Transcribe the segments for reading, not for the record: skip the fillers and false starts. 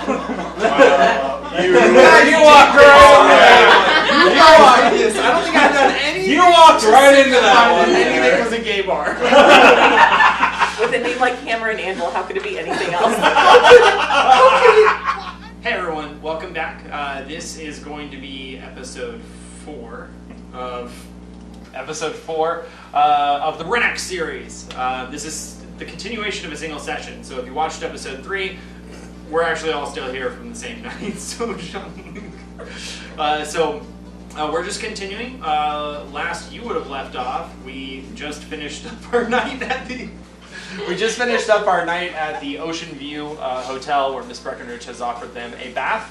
You walked right into that one. I don't think I've done anything. You walked right into that one. Anything was a gay bar. With a name like Hammer and Anvil, how could it be anything else? Hey everyone, welcome back. This is going to be episode 4 of the Rennok series. This is the continuation of a single session. So if you watched episode 3, we're actually all still here from the same night. So Jean-Luc. We're just continuing. Last you would have left off, we just finished up our night at the. We just finished up our night at the Ocean View Hotel, where Miss Breckenridge has offered them a bath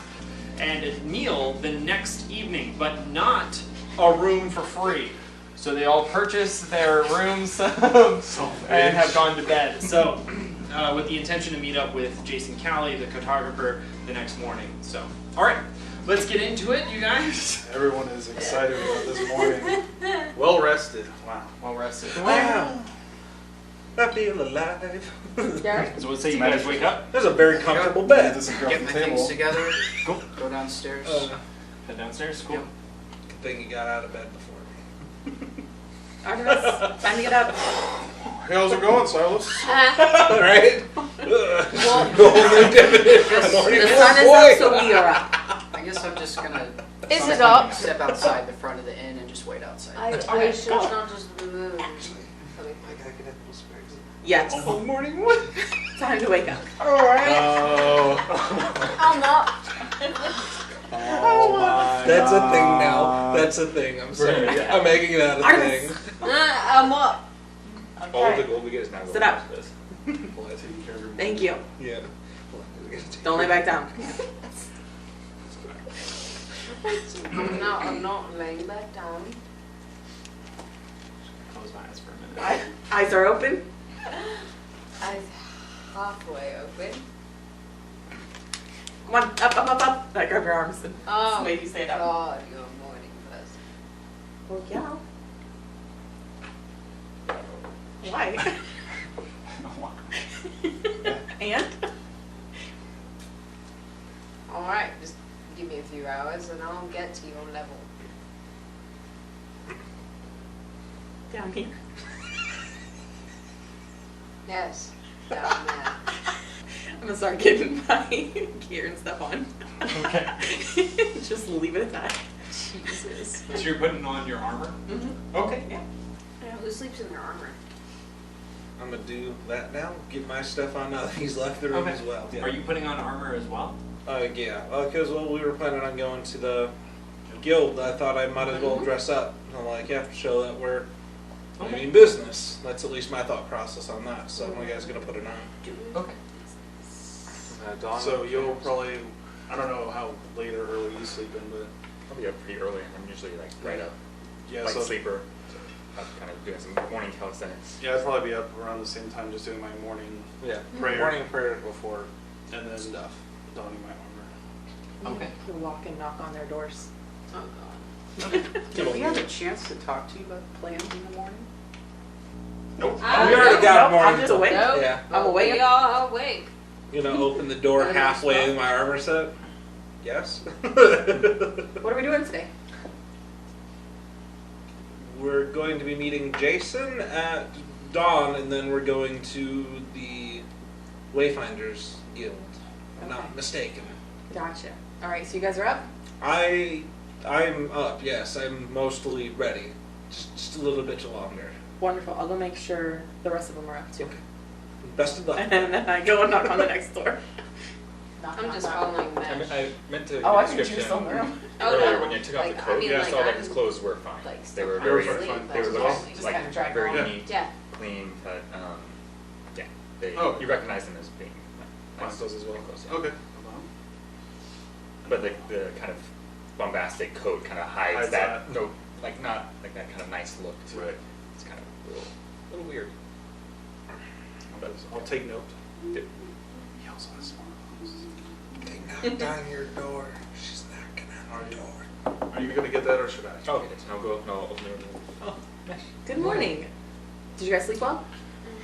and a meal the next evening, but not a room for free. So they all purchased their rooms and have gone to bed. So, with the intention to meet up with Jason Callie, the photographer, the next morning. So, all right, let's get into it, you guys. Everyone is excited about this morning. Well rested. Wow, well rested. Wow. I feel alive. So let's say you guys wake up. There's a very comfortable bed. Get my things together. Cool. Go downstairs. Head downstairs. Cool. Good thing you got out of bed before me. Artemis, time to get up. How's it going, Silas? Right? Well, The whole new definition of morning. the sun is up, so we are up. I guess I'm just gonna Is it up? step outside the front of the inn and just wait outside. I should not just move. I gotta get up those spares. Yes. Oh, morning. What? Time to wake up. Alright. I'm not. Oh my. That's a thing now. That's a thing. I'm sorry. Yeah. I'm making it out a Artemis. thing. I'm up. All the Okay. gold we get is now Sit up. Well, that's taking care of your Thank you. Yeah. Don't lay back down. I'm not laying back down. Close my eyes for a minute. Eyes are open. Eyes halfway open. Come on, up. I grab your arms and Oh, maybe say it out. God, your morning first. Well, yeah. Why? And? Alright, just give me a few hours and I'll get to your level. Down here. Yes, down there. I'm gonna start getting my gear and stuff on. Okay. Just leave it at that. Jesus. So you're putting on your armor? Mm-hmm. Okay. Yeah. Who sleeps in their armor? I'm gonna do that now. Get my stuff on now that he's left the room Okay. as well. Yeah. Are you putting on armor as well? Yeah. Because we were planning on going to the guild. I thought I might as well dress up. And I'm like, yeah, show that we're in business. That's at least my thought process on that. So my guy's gonna put it on. Okay. So you'll probably, I don't know how late or early you sleeping, but I'll be up pretty early. I'm usually like right up, yeah, light so sleeper. So I'm kind of doing some morning calisthenics. yeah, I'd probably be up around the same time, just doing my morning Yeah. prayer Morning prayer before and then stuff. donning my armor. Okay. You walk and knock on their doors. Oh, God. Did we have a chance to talk to you about the plans in the morning? Nope. We already got I'm morning. just awake. Nope. Yeah. I'm awake. We are awake. You know, open the door halfway in my armor set. Yes. What are we doing today? We're going to be meeting Jason at dawn, and then we're going to the WayFinders Guild. If I'm not mistaken. Gotcha. All right, so you guys are up? I'm up. Yes, I'm mostly ready. Just a little bit longer. Wonderful. I'll go make sure the rest of them are up too. Best of luck. And then I go and knock on the next door. I'm just following I that. meant to Oh, I give a think you're description still in the room. earlier when you took off the coat. I I mean, saw that I'm, his clothes were fine. like, They still were very very, asleep, they were but looking just like kinda drag very along. neat, Yeah. clean, but yeah, Oh. you recognize them as being Fine nice clothes as well. clothes, yeah. Okay. But the kind of bombastic coat kind of hides Hides that, that. no, like not like that kind of nice look to Right. it. It's kind of a little weird. But I'll take note. yeah. He also has smart They knocked on your door. She's knocking on your door. Are you gonna get that or should I? Oh, okay. So I'll open the door. Oh, good morning. Did you guys sleep well?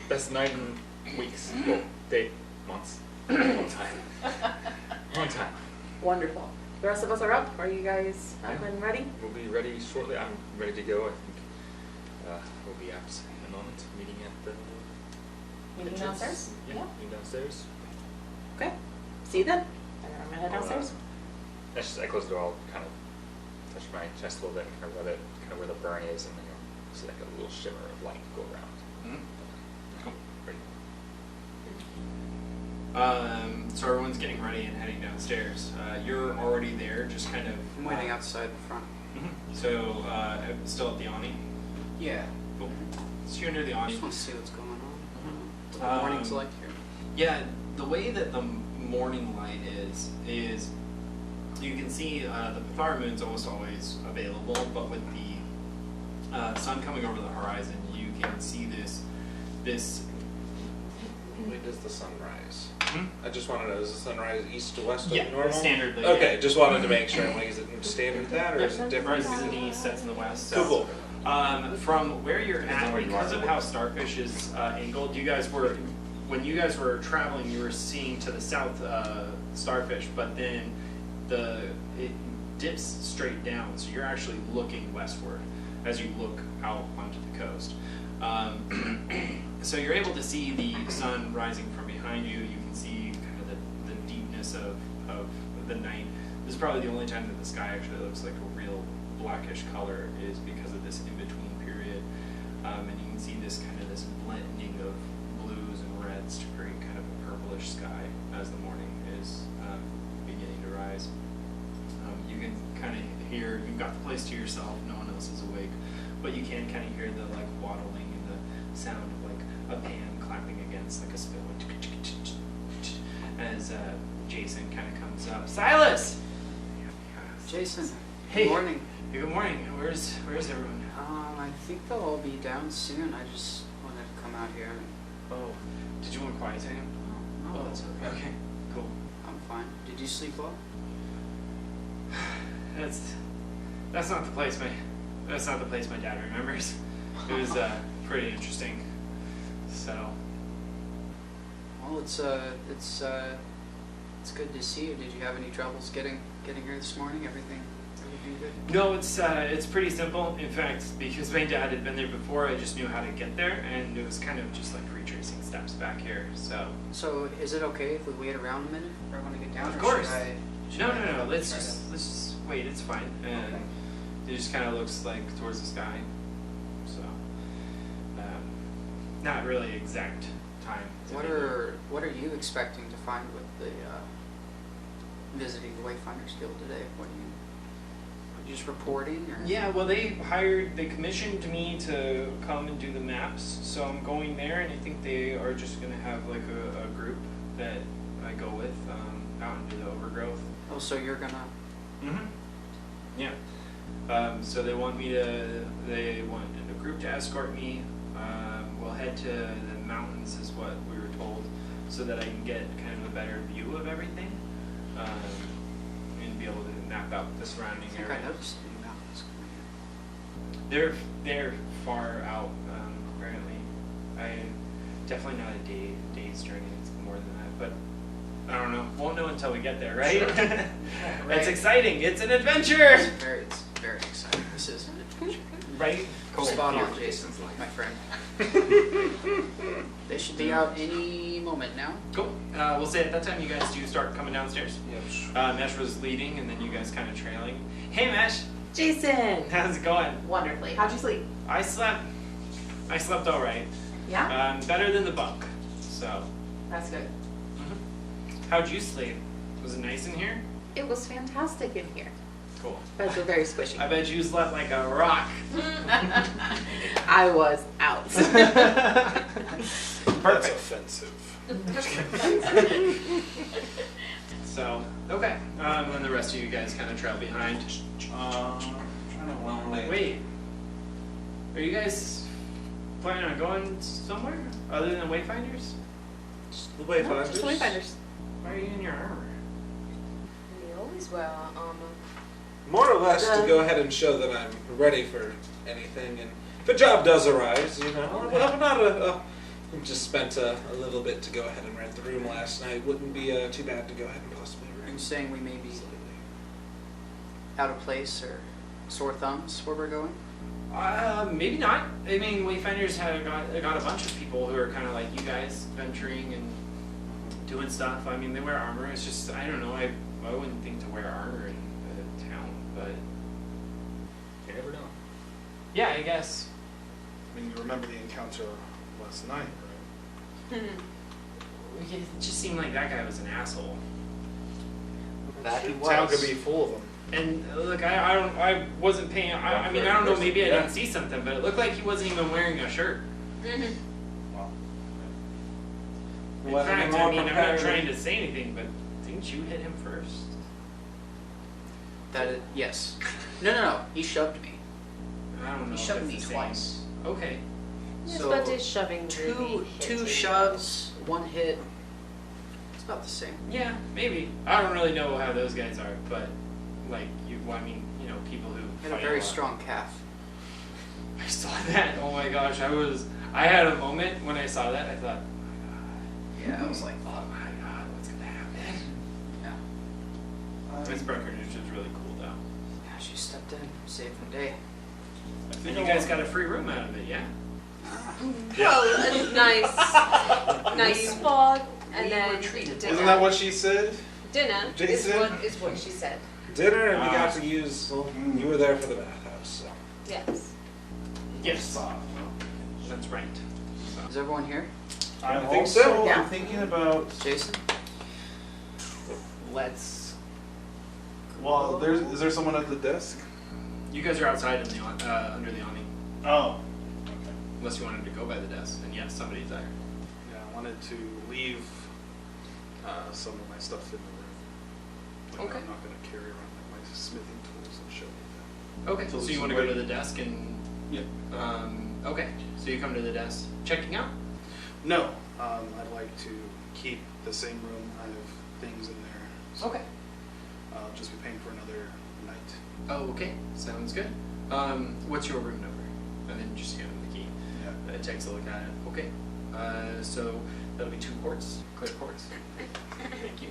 Best night in weeks. Well, day, months. Long time. Wonderful. The rest of us are up. Are you guys up and ready? We'll be ready shortly. I'm ready to go. I think we'll be out in a moment, meeting at the Meeting entrance. downstairs? Yeah, meeting downstairs. Okay. See you then. I'm gonna head I'll, downstairs. I close the door. I'll kind of touch my chest a little bit and kind of rub it, kind of where the burn is, and then you'll see like a little shimmer of light go around. Cool. Ready. So everyone's getting ready and heading downstairs. You're already there, just kind of. I'm waiting outside the front. So still at the awning. Yeah. Cool. So you're near the I awning. just want to see what's going on. What the morning's like here. Yeah, the way that the morning light is you can see the Pathara moon's almost always available, but with the sun coming over the horizon, you can see this. When does the sun rise? I just want to know, does the sun rise east to west Yeah, like normal? standardly. Okay, just wanted to make sure. I'm like, is it standard that, or is it different? Rises in the east, sets in the west. So, Cool. from where you're at, where you because are. of how Starfish is angled, when you guys were traveling, you were seeing to the south Starfish, but then it dips straight down, so you're actually looking westward as you look out onto the coast. So you're able to see the sun rising from behind you. You can see kind of the deepness of the night. This is probably the only time that the sky actually looks like a real blackish color is because of this in-between period. And you can see this blending of blues and reds to create kind of a purplish sky as the morning is beginning to rise. You can kind of hear, you've got the place to yourself, no one else is awake, but you can kind of hear the like waddling and the sound of like a pan clapping against like a spill as Jason kind of comes up. Silas! Jason, Hey. good morning. Hey, good morning. Where's everyone? I think they'll all be down soon. I just wanted to come out here and... Oh, did you want quiet time? Oh, Oh, that's okay. Okay, cool. I'm fine. Did you sleep well? That's not the place my dad remembers. It was pretty interesting. So Well, it's good to see you. Did you have any troubles getting here this morning? Everything good? no, it's pretty simple. In fact, because my dad had been there before, I just knew how to get there, and it was kind of just like retracing steps back here. So is it okay if we wait around a minute for everyone to get down? Of or course. should I No. Let's try to- just wait. It's fine. And Okay. it just kind of looks like towards the sky. So not really exact time. What are you expecting to find with the visiting the WayFinder Guild today? Are you just reporting or? Yeah, well, they commissioned me to come and do the maps, so I'm going there, and I think they are just going to have like a group that I go with out into the overgrowth. Oh, so you're gonna? Mm-hmm. Yeah. So they want a group to escort me. We'll head to the mountains, is what we were told, so that I can get kind of a better view of everything, and be able to map out the surrounding I think area. I noticed any mountains coming in. They're far out, apparently. Definitely not a day's journey. It's more than that, but I don't know. Won't know until we get there, right? Sure. It's Right. exciting. It's an adventure, It's very exciting. This is an adventure. right? Spot on, Jason, my friend. They should be out any moment now. Cool. We'll say at that time you guys do start coming downstairs. Yep. Mesh was leading, and then you guys kind of trailing. Hey, Mesh, Jason! how's it going? Wonderfully. How'd you sleep? I slept all right. Yeah? Better than the bunk. So, That's good. how'd you sleep? Was it nice in here? It was fantastic in here. Cool. Beds were very squishy. I bet you slept like a rock. I was out. That's Perfect. offensive. So, okay. And the rest of you guys kind of trail behind. Wait. Are you guys planning on going somewhere other than Wayfinders? The Wayfinders. No, just the Wayfinders. Why are you in your armor? We always wear our armor. More or less to go ahead and show that I'm ready for anything, and if a job does arise, you know, I'm not a just spent a little bit to go ahead and rent the room last night. Wouldn't be too bad to go ahead and possibly Are you rent. saying we may be out of place or sore thumbs where we're going? Maybe not. I mean, Wayfinders have got a bunch of people who are kind of like you guys, venturing and doing stuff. I mean, they wear armor. It's just, I don't know. I wouldn't think to wear armor in a town, but You never know. yeah, I guess. I mean, you remember the encounter last night, right? It just seemed like that guy was an asshole. That he Town was. could be full of them. And look, I wasn't paying. I mean, I don't know. Maybe I Yeah. didn't see something, but it looked like he wasn't even wearing a shirt. Well, In Wasn't fact, more I mean, I'm not prepared. trying to say anything, but didn't you hit him first? That is, yes. No. He shoved me. I don't know. He if shoved it's me the same. twice. Okay. Yes, So, but is shoving really Two hitting? shoves, one hit. It's about the same. Yeah, maybe. I don't really know how those guys are, but like I mean, you know, people who He had a fight very lot. strong calf. I saw that. Oh my gosh, I had a moment when I saw that. I thought, Yeah, I was like, oh my god, what's gonna happen? yeah. Miss Breckenridge is really cool though. Yeah, she stepped in, saved the day. And you guys got a free room out of it, yeah? Oh, a nice spot, and We then were treated to dinner. isn't that what she said? Dinner Jason? is what she said. Dinner, and we got to use. Well, you were there for the bathhouse, so. Yes. Yes. That's right. Is everyone here? I think so. Yeah. I'm thinking about. Jason? Let's. Well, is there someone at the desk? You guys are outside in the under the awning, Oh. Okay. unless you wanted to go by the desk. And yes, somebody's there. Yeah, I wanted to leave some of my stuff in the room. Like, Okay. I'm not going to carry around like, my smithing tools and shit like Okay. So So this you want is to go to where- the desk and. that. Okay. So you come to the desk, checking out. No, I'd like to keep the same room. I have things in there. So Okay. I'll just be paying for another night. Oh, okay. Sounds good. What's your room number? And then just give him the key. Yeah. It takes a look at it. Okay. So that'll be 2 quarts, clear quarts. Thank you.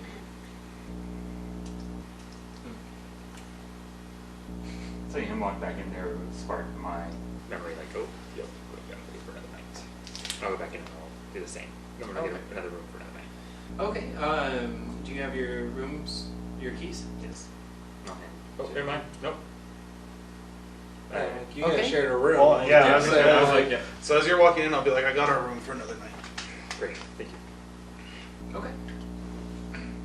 So him walk back in there would spark my memory, like, oh, yep, we're gonna leave for another night. I'll go back in and I'll do the same. I'm gonna get Okay. another room for another night. Okay. Do you have your rooms, your keys? Yes. No hand. Oh, never mind. Nope. You guys Okay. shared a room. Well, yeah, Yeah, I was so gonna- I was I like, like it. so as you're walking in, I'll be like, I got our room for another night. Great, thank you. Okay.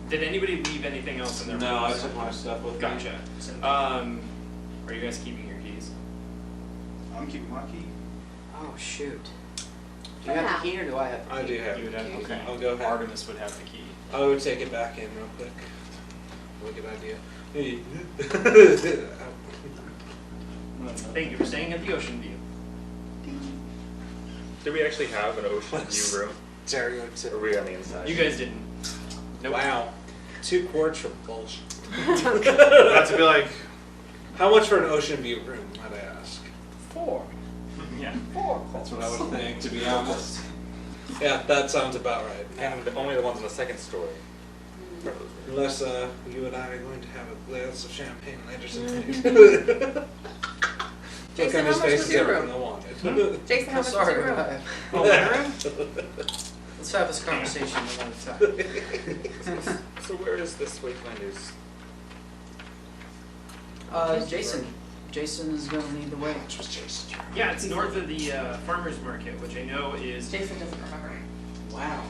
Did anybody leave anything else in their No, I rooms? took my stuff with me. Gotcha. Are you guys keeping your keys? I'm keeping my key. Oh, shoot. Do you have the key or do I have the key? I do have You would the have. key. Okay. I'll go ahead. Artemis would have the key. I would take it back in real quick. What a good idea. Thank you for staying at the Ocean View. Did we actually have an ocean view room? Or were we on the inside? You guys didn't. Nope. Wow. 2 quarts for bullshit. Not to be like, How much for an ocean view room, might I ask? 4. Yeah. 4. That's what I would think, to be honest. Yeah, that sounds about right. And only the ones on the second story. Unless you and I are going to have a glass of champagne later tonight. Look Jason, on how his much face was is your everything room? I wanted. Jason, how I'm much sorry. was your room? Oh, my room? Let's have this conversation another time. So where is this Wayfinder's? Jason. Jason is going to lead the way. Which was Jason's room. Yeah, it's north of the farmer's market, which I know is. Jason doesn't remember. Wow.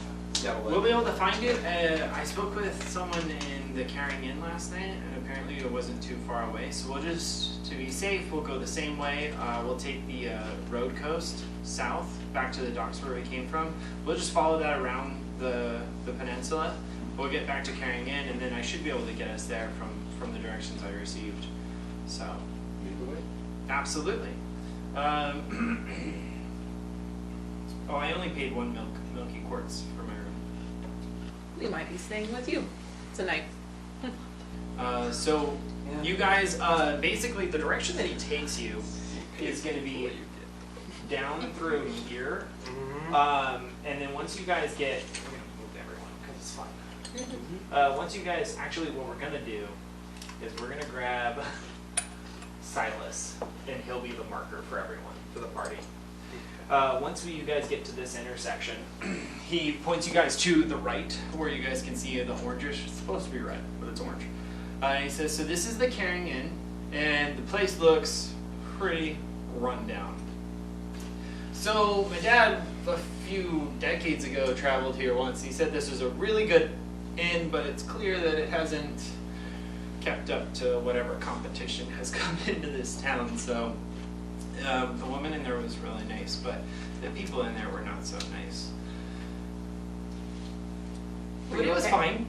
We'll be able to find it. I spoke with someone in the Carington last night, and apparently it wasn't too far away. So we'll just, to be safe, we'll go the same way. We'll take the road coast south back to the docks where we came from. We'll just follow that around the peninsula. We'll get back to Carington, and then I should be able to get us there from the directions I received. So, absolutely. Oh, I only paid 1 milky quarts for my room. We might be staying with you tonight. So Yeah. you guys, basically the direction that he takes you is going to be down through here, And then once you guys get, we're gonna move everyone because it's fun. Once you guys, actually, what we're gonna do is we're gonna grab Silas, and he'll be the marker for everyone for the party. Once you guys get to this intersection, he points you guys to the right, where you guys can see the oranges. It's supposed to be red, but it's orange. He says, so this is the Caring Inn, and the place looks pretty run down. So my dad, a few decades ago, traveled here once. He said this was a really good inn, but it's clear that it hasn't kept up to whatever competition has come into this town. So the woman in there was really nice, but the people in there were not so nice. But it was fine.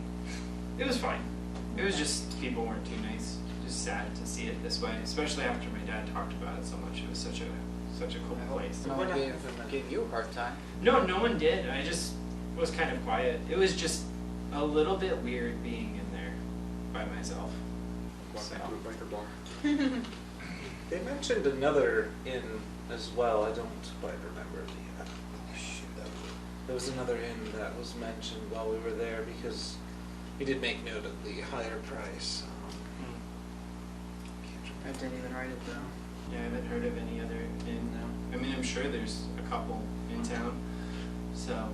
It was fine. It was just people weren't too nice. Just sad to see it this way, especially after my dad talked about it so much. It was such a cool place. No one gave you a hard time. No one did. I just was kind of quiet. It was just a little bit weird being in there by myself. Walking into a biker bar. They mentioned another inn as well. I don't quite remember the. There was another inn that was mentioned while we were there because we did make note of the higher price. I didn't even write it down. Yeah, I haven't heard of any other inn. I mean, I'm sure there's a couple in town. So,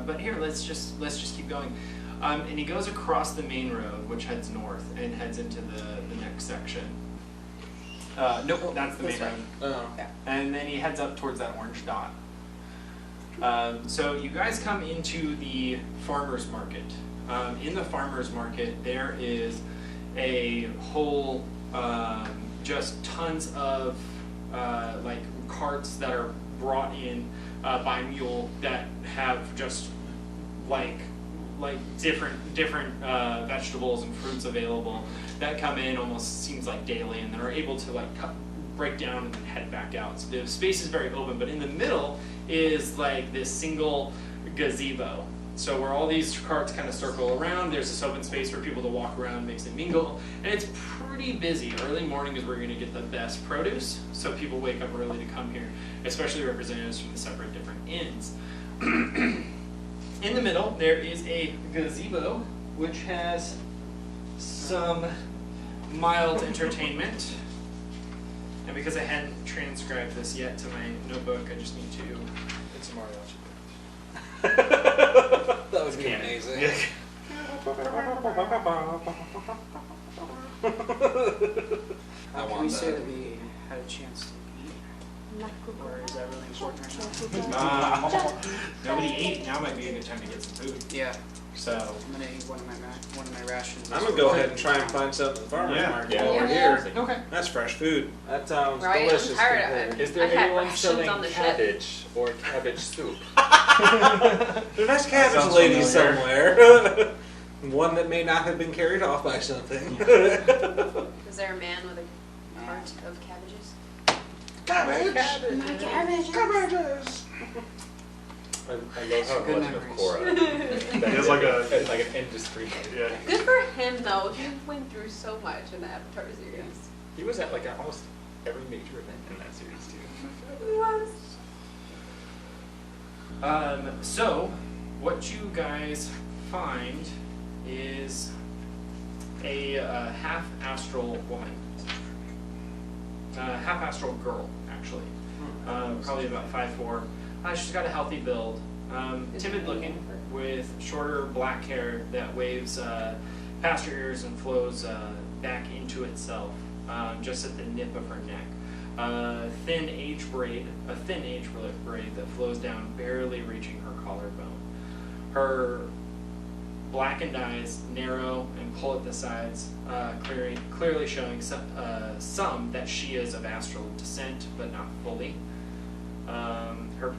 but here, let's just keep going. And he goes across the main road, which heads north and heads into the next section. Nope, that's the main road. Oh. Yeah. And then he heads up towards that orange dot. So you guys come into the farmer's market. In the farmer's market, there is a whole, just tons of like carts that are brought in by mule that have just like different vegetables and fruits available that come in almost seems like daily, and then are able to like break down and then head back out. So the space is very open, but in the middle is like this single gazebo. So where all these carts kind of circle around, there's this open space for people to walk around, mix and mingle, and it's pretty busy. Early morning is where you're going to get the best produce, so people wake up early to come here, especially representatives from the separate different inns. In the middle, there is a gazebo, which has some mild entertainment. And because I hadn't transcribed this yet to my notebook, I just need to. It's a mariachi. That would be amazing. I Can want we say that. that we had a chance to eat? Or is that really important right now? Nobody ate. Now might be a good time to get some food. Yeah. So I'm gonna eat one of my rations. I'm gonna go ahead and try and find something at the farmer's Yeah. market Yeah. over Yeah. here. okay. That's fresh food. That sounds Right? I'm delicious. tired of compared- it. Is there I had anyone rations selling on the ship. cabbage or cabbage soup? There's nice cabbage sounds ladies familiar. somewhere. One that may not have been carried off by something. Is there a man with a cart of cabbages? Cabbage! Cabbages! I love how it Good reminds me of memories. Cora. He has like a like an industry. yeah. Good for him though. He went through so much in the Avatar series. He was at like almost every major event in that series too. He was. So what you guys find is a half astral woman, half astral girl actually, probably about 5'4". She's got a healthy build, timid looking, with shorter black hair that waves past her ears and flows back into itself, just at the nip of her neck. A thin age braid that flows down, barely reaching her collarbone. Her blackened eyes narrow and pull at the sides, clearly showing some that she is of astral descent, but not fully. Her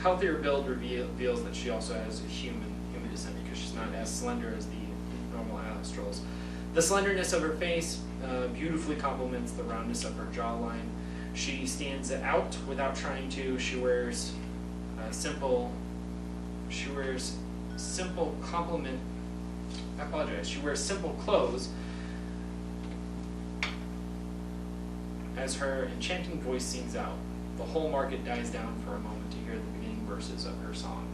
healthier build reveals that she also has a human descent because she's not as slender as the normal astrals. The slenderness of her face beautifully complements the roundness of her jawline. She stands out without trying to. She wears simple clothes as her enchanting voice sings out. The whole market dies down for a moment to hear the beginning verses of her song.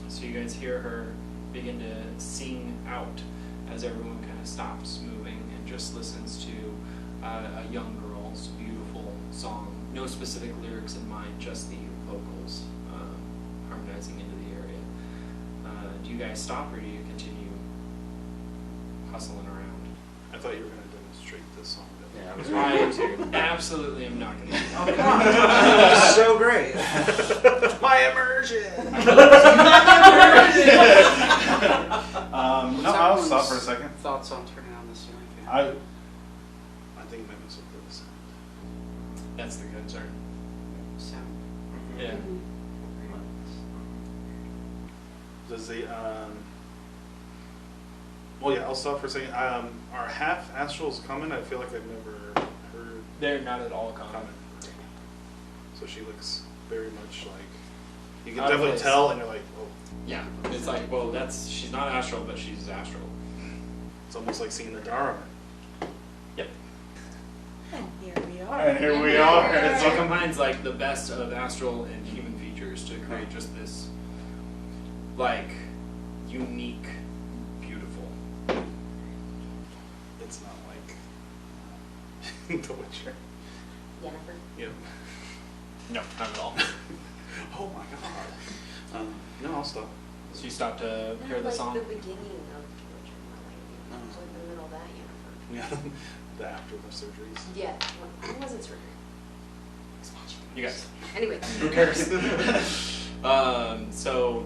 So you guys hear her begin to sing out as everyone kind of stops moving and just listens to a young girl's beautiful song. No specific lyrics in mind, just the vocals harmonizing into the area. Do you guys stop or do you continue hustling around? I thought you were going to demonstrate this song. Yeah, I was wondering too. Absolutely am not going to. Oh, come on. So great. My immersion! No, I'll stop for a second. Thoughts on turning on the ceiling fan? I think it might be something else. That's the concern. Sound. Yeah. Does the well, yeah, I'll stop for a second. Are half astrals coming? I feel like I've never heard They're not at all common. coming. So she looks very much like you can Out of definitely place. tell, and you're like, oh, Yeah, it's like, well, she's not astral, but she's astral. it's almost like seeing the Dharma. Yep. And here we are. And here we are. It combines like the best of astral and human features to create just this, like, unique, beautiful. It's not like The Witcher. Jennifer. Yep. No, not at all. Oh my god. No, I'll stop. So you stop to hear the Like song? the beginning of The Witcher, not like the middle of that Jennifer. Yeah, the after the surgeries. Yeah, when was it surgery? You guys. Anyway. Who cares? So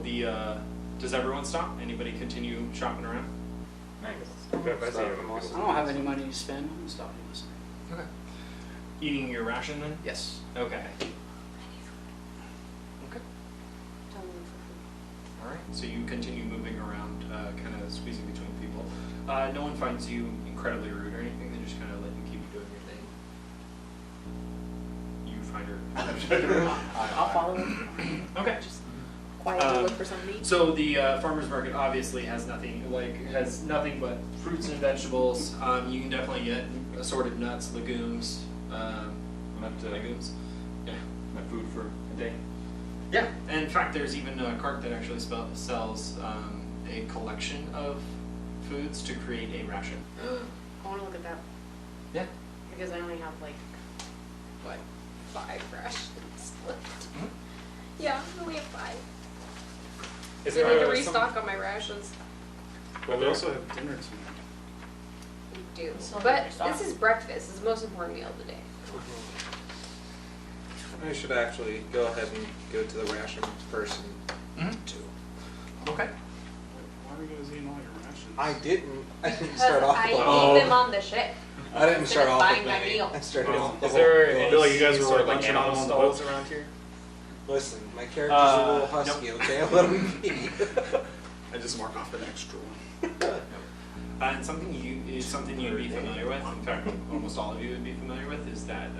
does everyone stop? Anybody continue shopping around? Nice. Good, I see everyone I goes. don't have any money to spend. I'm stopping listening. Okay. Eating your ration then? Yes. Okay. Okay. Tell me for food. All right. So you continue moving around, kind of squeezing between people. No one finds you incredibly rude or anything. They just kind of let you keep doing your thing. You find her. I'll follow him. Okay. Just quietly Um, look for something to eat. So the farmers market obviously has nothing but fruits and vegetables. You can definitely get assorted nuts, legumes, legumes. Yeah. My food for a day. Yeah, and in fact, there's even a cart that actually sells a collection of foods to create a ration. I want to look at that Yeah. because I only have like, what, 5 rations left. Yeah, I only have 5. Is I need to some- restock on my rations. Well, we also have dinner tonight. We do. So But restock. this is breakfast. This is the most important meal of the day. I should actually go ahead and go to the ration person too. Okay. Why are you guys eating all your rations? I didn't Because start off I with ate them on the ship. I didn't Instead start of off buying with my many. meal. I started Oh. off the Is whole there meal. any feel like you guys were sort of like lunching on animal one stalls boat. around here? Listen, my character's a little husky, okay? Let me be. I just mark off an extra one. And something you'd be familiar with. In fact, almost all of you would be familiar with is that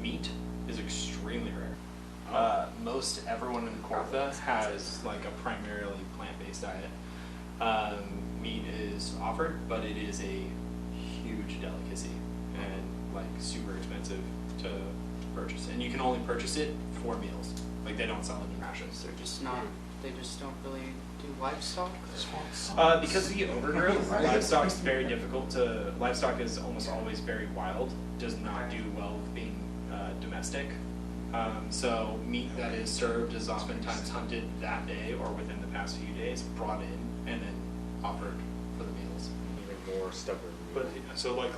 meat is extremely rare. Most everyone in Cortha has like a primarily plant-based diet. Meat is offered, but it is a huge delicacy and like super expensive to purchase. And you can only purchase it for meals. Like they don't sell it in rations. They're just not. They just don't really do livestock. Because of the overgrowth, livestock is very difficult to. Livestock is almost always very wild. Does not do well with being domestic. So meat that is served is oftentimes hunted that day or within the past few days, brought in and then offered for the meals. Even more stubborn. But so like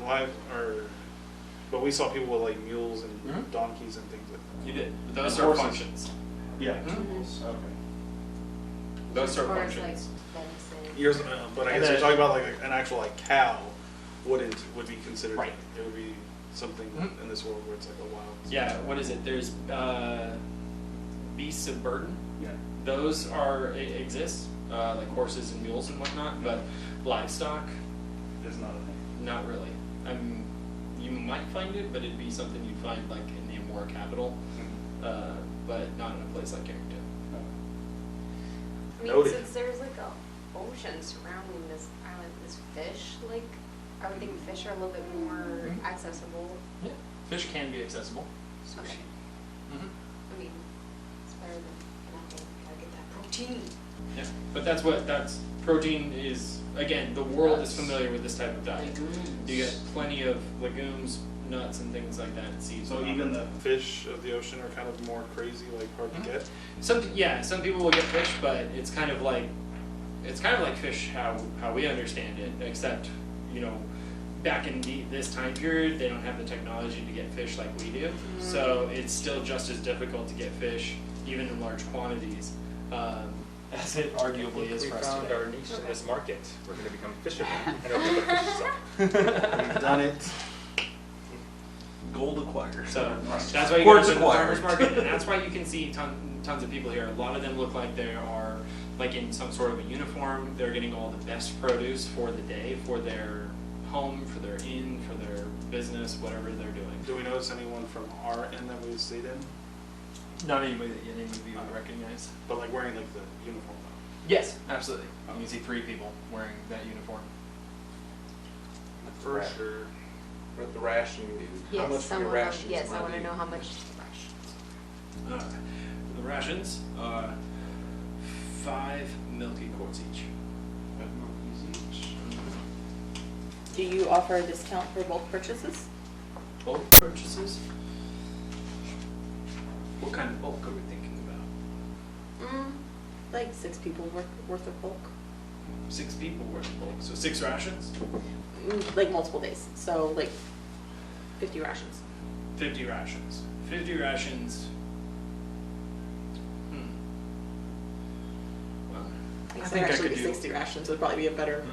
but we saw people with like mules and Mhm. donkeys and things like You did. But those And are horses. functions. Yeah. Mhm. Okay. Those are Or it's functions. like venison. that. Yours, but I And guess you're then- talking about like an actual like cow would be considered. Right. It would be something Mhm. in this world where it's like a wild. Yeah. What is it? There's beasts of burden. Yeah. Those exist, like horses and mules and whatnot. But livestock, It's not a thing. not really. You might find it, but it'd be something you'd find like in the Amora capital, but not in a place like Carington. I mean, Noted. since there's like a ocean surrounding this island, this fish, like, I would think fish are a little bit more Mhm. accessible. Yeah. Fish can be accessible. Okay. Mm-hmm. I mean, protein. Yeah, but that's protein is, again, the world is familiar with this type of diet. Legumes. You get plenty of legumes, nuts, and things like that, seeds. So even the fish of the ocean are kind of more crazy, like hard to get. Some people will get fish, but it's kind of like fish how we understand it, except, you know, back in this time period, they don't have the technology to get fish like we do. So it's still just as difficult to get fish, even in large quantities, as it arguably is We for us found today. our niche in this market. We're going to become fishermen and open up a fish shop. We've done it. Gold acquired. So that's why you Quartz go to the acquired. farmers market, and that's why you can see tons of people here. A lot of them look like they are like in some sort of a uniform. They're getting all the best produce for the day, for their home, for their inn, for their business, whatever they're doing. Do we notice anyone from our end that we stayed in? Not anybody that any of you would recognize. But like wearing like the uniform though. Yes, absolutely. You can see 3 people wearing that uniform. For sure. We're at the rationing dude. Yes, How much for your rations? yes, I my want to dude? know how much rations. The rations are 5 milky quarts each. Do you offer a discount for bulk purchases? Bulk purchases? What kind of bulk are we thinking about? Like 6 people worth of bulk. 6 people worth of bulk, so 6 rations? Like multiple days. So like 50 rations. 50 rations. 50 rations. Well, I think I actually could do 60 rations would probably be a better.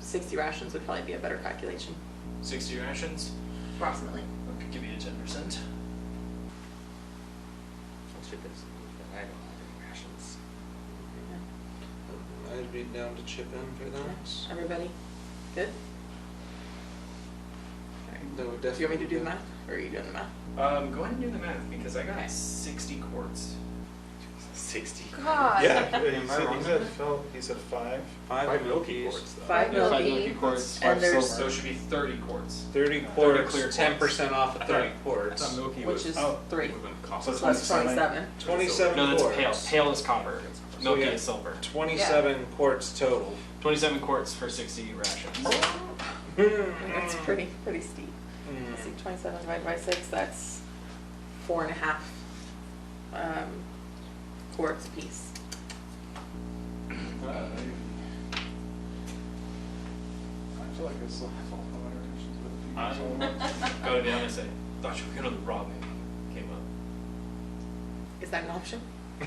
60 rations would probably be a better calculation. 60 rations. Approximately. I could give you a 10%. I'll ship this. I don't have any rations. I'd be down to chip in for that. Everybody good? That would Do you want me definitely to do the math? Or are you doing the math? Go ahead and do the math because I got Okay. 60 quarts. 60. God. Yeah, Am I wrong? he said 5. 5 milky quarts, though. 5 Yeah, 5 milky. milky quarts. And there's So it should be 30 quarts. 30 clear quarts, quarts. 10% off of 30 I quarts. thought milky which was. is oh, 3. So So that's 27. 27 No, that's quarts. pale. Pale is copper. Milky yeah. is silver. 27 quarts total. 27 quarts for 60 rations. That's pretty steep. Let's see, 27 divided by 6, that's 4.5 quarts a piece. I feel like I still have all my rations, but if you Gotta be honest, I thought you were gonna rob me. Came up. Is that an option?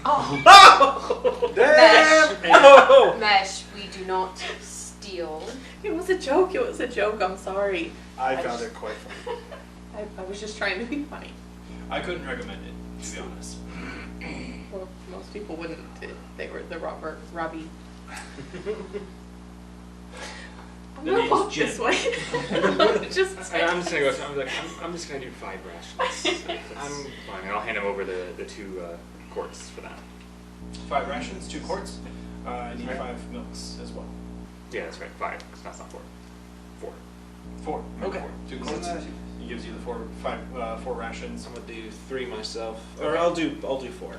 Oh, Damn! Mesh. Mesh, we do not steal. It was a joke. I'm sorry. I found it quite funny. I was just trying to be funny. I couldn't recommend it, to be honest. Well, most people wouldn't if they were the Robbie. I'm The gonna name's walk Jen. this way. Just I'm just gonna go. I'm just gonna do 5 rations. I'm fine. I'll hand him over the 2 quarts for that. 5 rations, 2 quarts. I need Right. 5 milks as well. Yeah, that's right. 5. That's not 4. 4. 4. Okay. 2 Isn't quarts. that- He gives you the 4 rations. I'm gonna do 3 myself, or I'll do 4.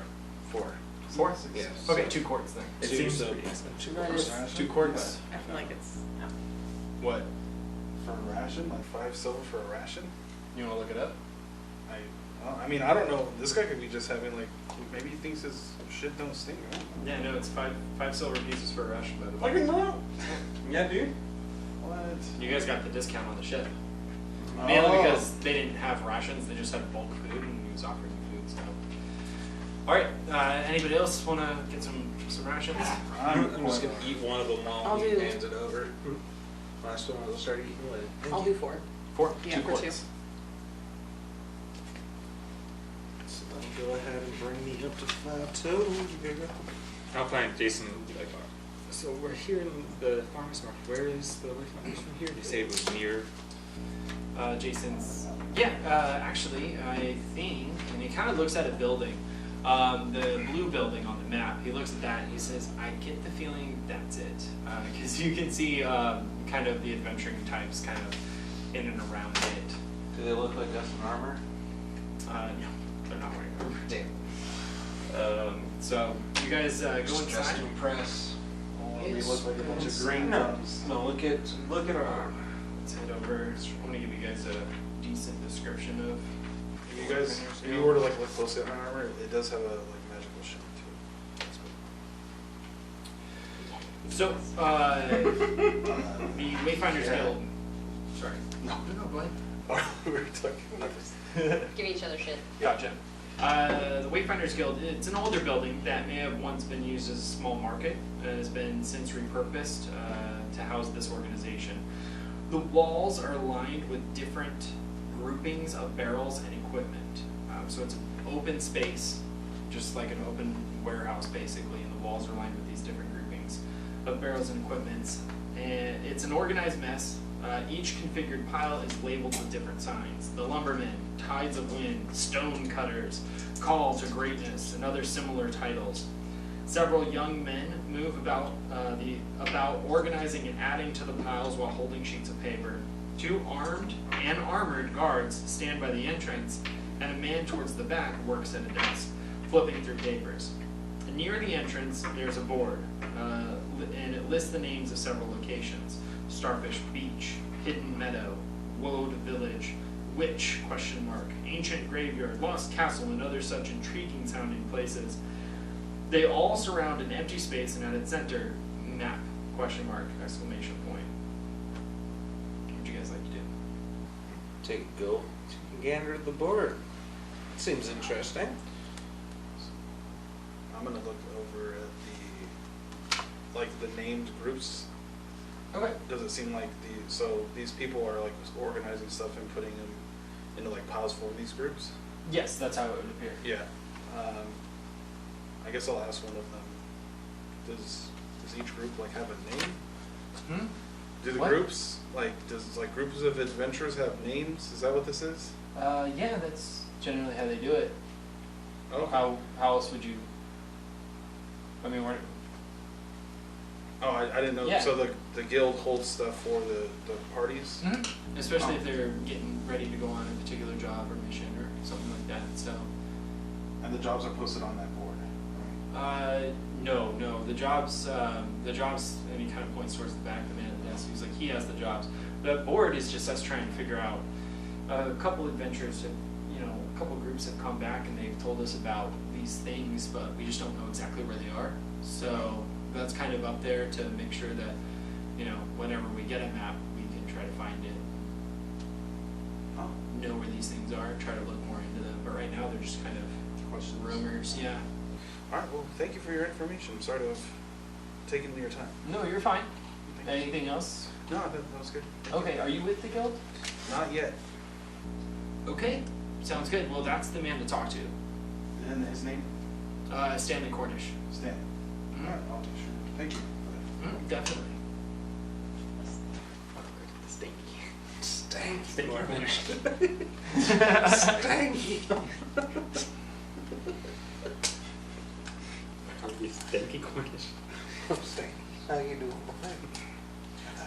4. 4? Yes. Okay, 2 quarts then. It Two, seems so- pretty expensive. 2 That quarts. is- 2 quarts. I feel like it's. What? For a ration, like 5 silver for a ration? You wanna look it up? I mean, I don't know. This guy could be just having like, maybe he thinks his shit don't stink. I don't know. Yeah, no, it's 5 silver pieces for a ration, by the way. Fucking no. Yeah, dude. What? You guys got the discount on the ship. Oh. Mainly because they didn't have rations, they just had bulk food, and he was offering food, so. Alright, anybody else want to get some rations? I'm just gonna eat one of them while I'll he do- hands it over. Last one I'll start eating with. I'll do 4. 4? Yeah, 2 for quarts. 2. So I'll go ahead and bring me up to 5 total. I'll find Jason. Like, so we're here in the farmers market. Where is the WayFinder from here? Did you say it was near? Jason's, yeah, actually, I think, and he kind of looks at a building, the blue building on the map. He looks at that and he says, I get the feeling that's it. Because you can see kind of the adventuring types kind of in and around it. Do they look like us in armor? No, they're not wearing armor. Damn. So you guys go Just inside. to impress. We look like a bunch of green No, thumbs. no, look at our. Let's head over. I'm gonna give you guys a decent description of. If you were to like look closely at my armor, it does have a like magical shimmer to it. That's cool. So the Wayfinders Guild. Sorry. No. No, go ahead. Oh, we were talking about this. Give each other shit. Gotcha. The Wayfinders Guild, it's an older building that may have once been used as a small market and has been since repurposed to house this organization. The walls are lined with different groupings of barrels and equipment. So it's an open space, just like an open warehouse basically, and the walls are lined with these different groupings of barrels and equipments. And it's an organized mess. Each configured pile is labeled with different signs. The lumbermen, tides of wind, stone cutters, call to greatness, and other similar titles. Several young men move about organizing and adding to the piles while holding sheets of paper. 2 armed and armored guards stand by the entrance, and a man towards the back works at a desk, flipping through papers. Near the entrance, there's a board, and it lists the names of several locations: Starfish Beach, Hidden Meadow, Woad Village, Witch, ? Ancient Graveyard, Lost Castle, and other such intriguing sounding places. They all surround an empty space, and at its center, map, ? What would you guys like to do? Take a go. Gander at the board. Seems interesting. I'm gonna look over at the named groups. Okay. Does it seem like these people are like organizing stuff and putting them into like piles for these groups? Yes, that's how it would appear. Yeah. I guess I'll ask one of them. Does each group like have a name? Hmm? Do the What? groups does groups of adventurers have names? Is that what this is? Yeah, that's generally how they do it. Oh. How else would you? I mean, we're. Oh, I didn't know. Yeah. So the guild holds stuff for the parties. Especially if they're getting ready to go on a particular job or mission or something like that. So. And the jobs are posted on that board, right? No. The jobs, and he kind of points towards the back of the man at the desk. He's like, he has the jobs. The board is just us trying to figure out. A couple adventurers have, a couple groups have come back and they've told us about these things, but we just don't know exactly where they are. So that's kind of up there to make sure that, whenever we get a map, we can try to find it, Oh, know where these things are, try to look more into them. But right now, they're just kind of questions? rumors. Yeah. All right. Well, thank you for your information. Sorry to have taken your time. No, you're fine. Anything else? No, that was good. Okay, are you with the guild? Not yet. Okay, sounds good. Well, that's the man to talk to. And his name? Stanley Cornish. Stan. All right, I'll make sure. Thank you. Definitely. Stanky. Cornish. Stanky. Stanky Cornish. Stanky. How you doing?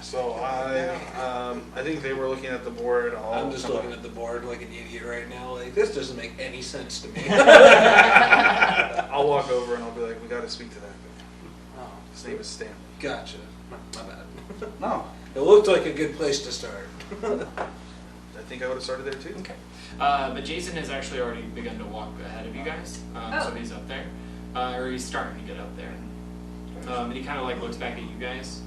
So I think they were looking at the board. I'm just looking at the board like an idiot right now. Like, this doesn't make any sense to me. I'll walk over and I'll be like, we got to speak to that guy. Oh, His name is Stanley. gotcha. My bad. No. It looked like a good place to start. I think I would have started there too. Okay. But Jason has actually already begun to walk ahead of you guys. So he's up there. Or he's starting to get up there. And he kind of like looks back at you guys.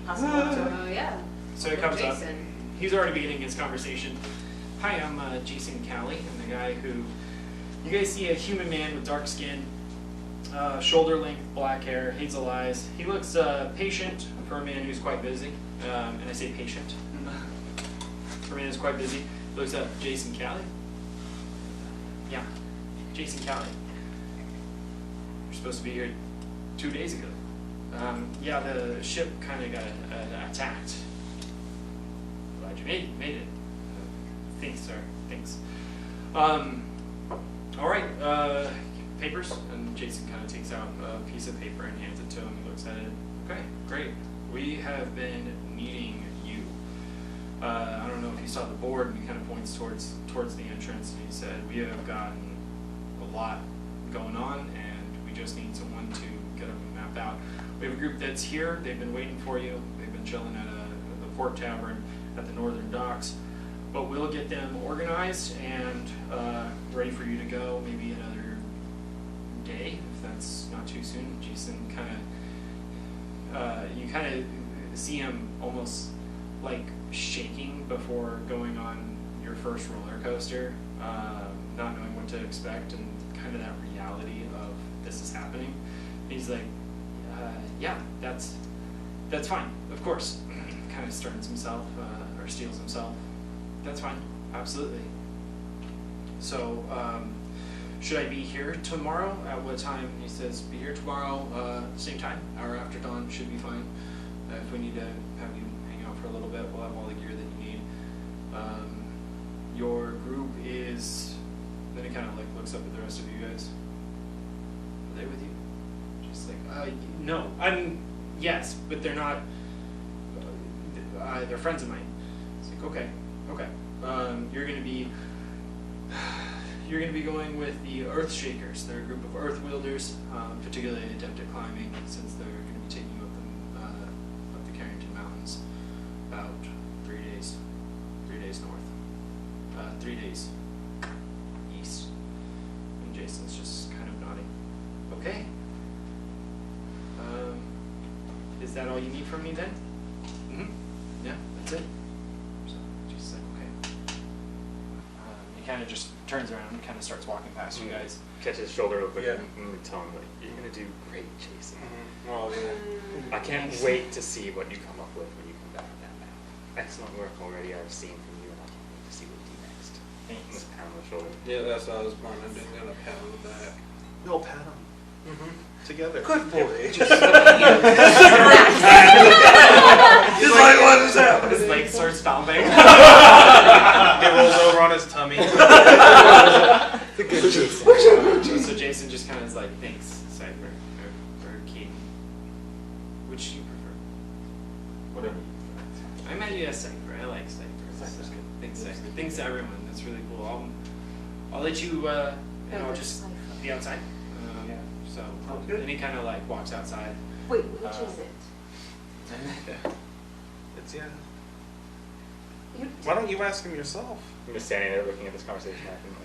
Possible. Yeah. So he comes up. Jason. He's already beginning his conversation. Hi, I'm Jason Callie. I'm the guy who you guys see, a human man with dark skin, shoulder length black hair, hazel eyes. He looks patient for a man who's quite busy. And I say patient. For a man who's quite busy. He looks up, Jason Callie? Yeah, Jason Callie. You're supposed to be here 2 days ago. Yeah, the ship kind of got attacked. Glad you made it. Thanks, sir. Thanks. All right. Papers, and Jason kind of takes out a piece of paper and hands it to him. He looks at it. Okay, great. We have been needing you. I don't know if you saw the board, and he kind of points towards the entrance, and he said, we have gotten a lot going on, and we just need someone to get them mapped out. We have a group that's here. They've been waiting for you. They've been chilling at the Port Tavern at the Northern Docks. But we'll get them organized and ready for you to go maybe another day, if that's not too soon. Jason you kind of see him almost like shaking before going on your first roller coaster, not knowing what to expect and kind of that reality of this is happening. And he's like, yeah, that's fine, of course. Kind of steels himself, or steels himself. That's fine, absolutely. So, should I be here tomorrow? At what time? He says, be here tomorrow, same time, hour after dawn, should be fine. If we need to have you hang out for a little bit, we'll have all the gear that you need. Your group is, then he kind of like looks up at the rest of you guys. Are they with you? Just like, no, yes, but they're not, they're friends of mine. It's like, okay. You're gonna be going with the Earth Shakers. They're a group of Earth Wielders, particularly adept at climbing, since they're gonna be taking you up the Carington Mountains, about 3 days north, 3 days east. And Jason's just kind of nodding. Okay. Is that all you need from me then? Mm-hmm. Yeah, that's it. So just like, okay. He kind of just turns around and kind of starts walking past you guys. Catch his shoulder real quick Yeah. and tell him, like, you're going to do great, Jason. Well, yeah. I can't wait to see what you come up with when you come back with that map. Excellent work already I've seen from you, and I can't wait to see what you do next. Thanks. Just pound on the shoulder. Yeah, that's what I was planning on doing, gonna pat on the back. We'll pat him together. Good boy. Just He's like, what is happening? His legs start stomping. He rolls over on his tummy. So Jason just kind of is like, thanks, Cypher, or Keaton. Which do you prefer? Whatever you I imagine as Cypher. I like Cypher. Cypher's good. Thanks, Cypher. Thanks to everyone. That's really cool. I'll let you, I'll just be outside. So Sounds good. then he kind of like walks outside. Wait, which is it? It's yeah. You Why don't you ask him yourself? I'm just standing there looking at this conversation happening.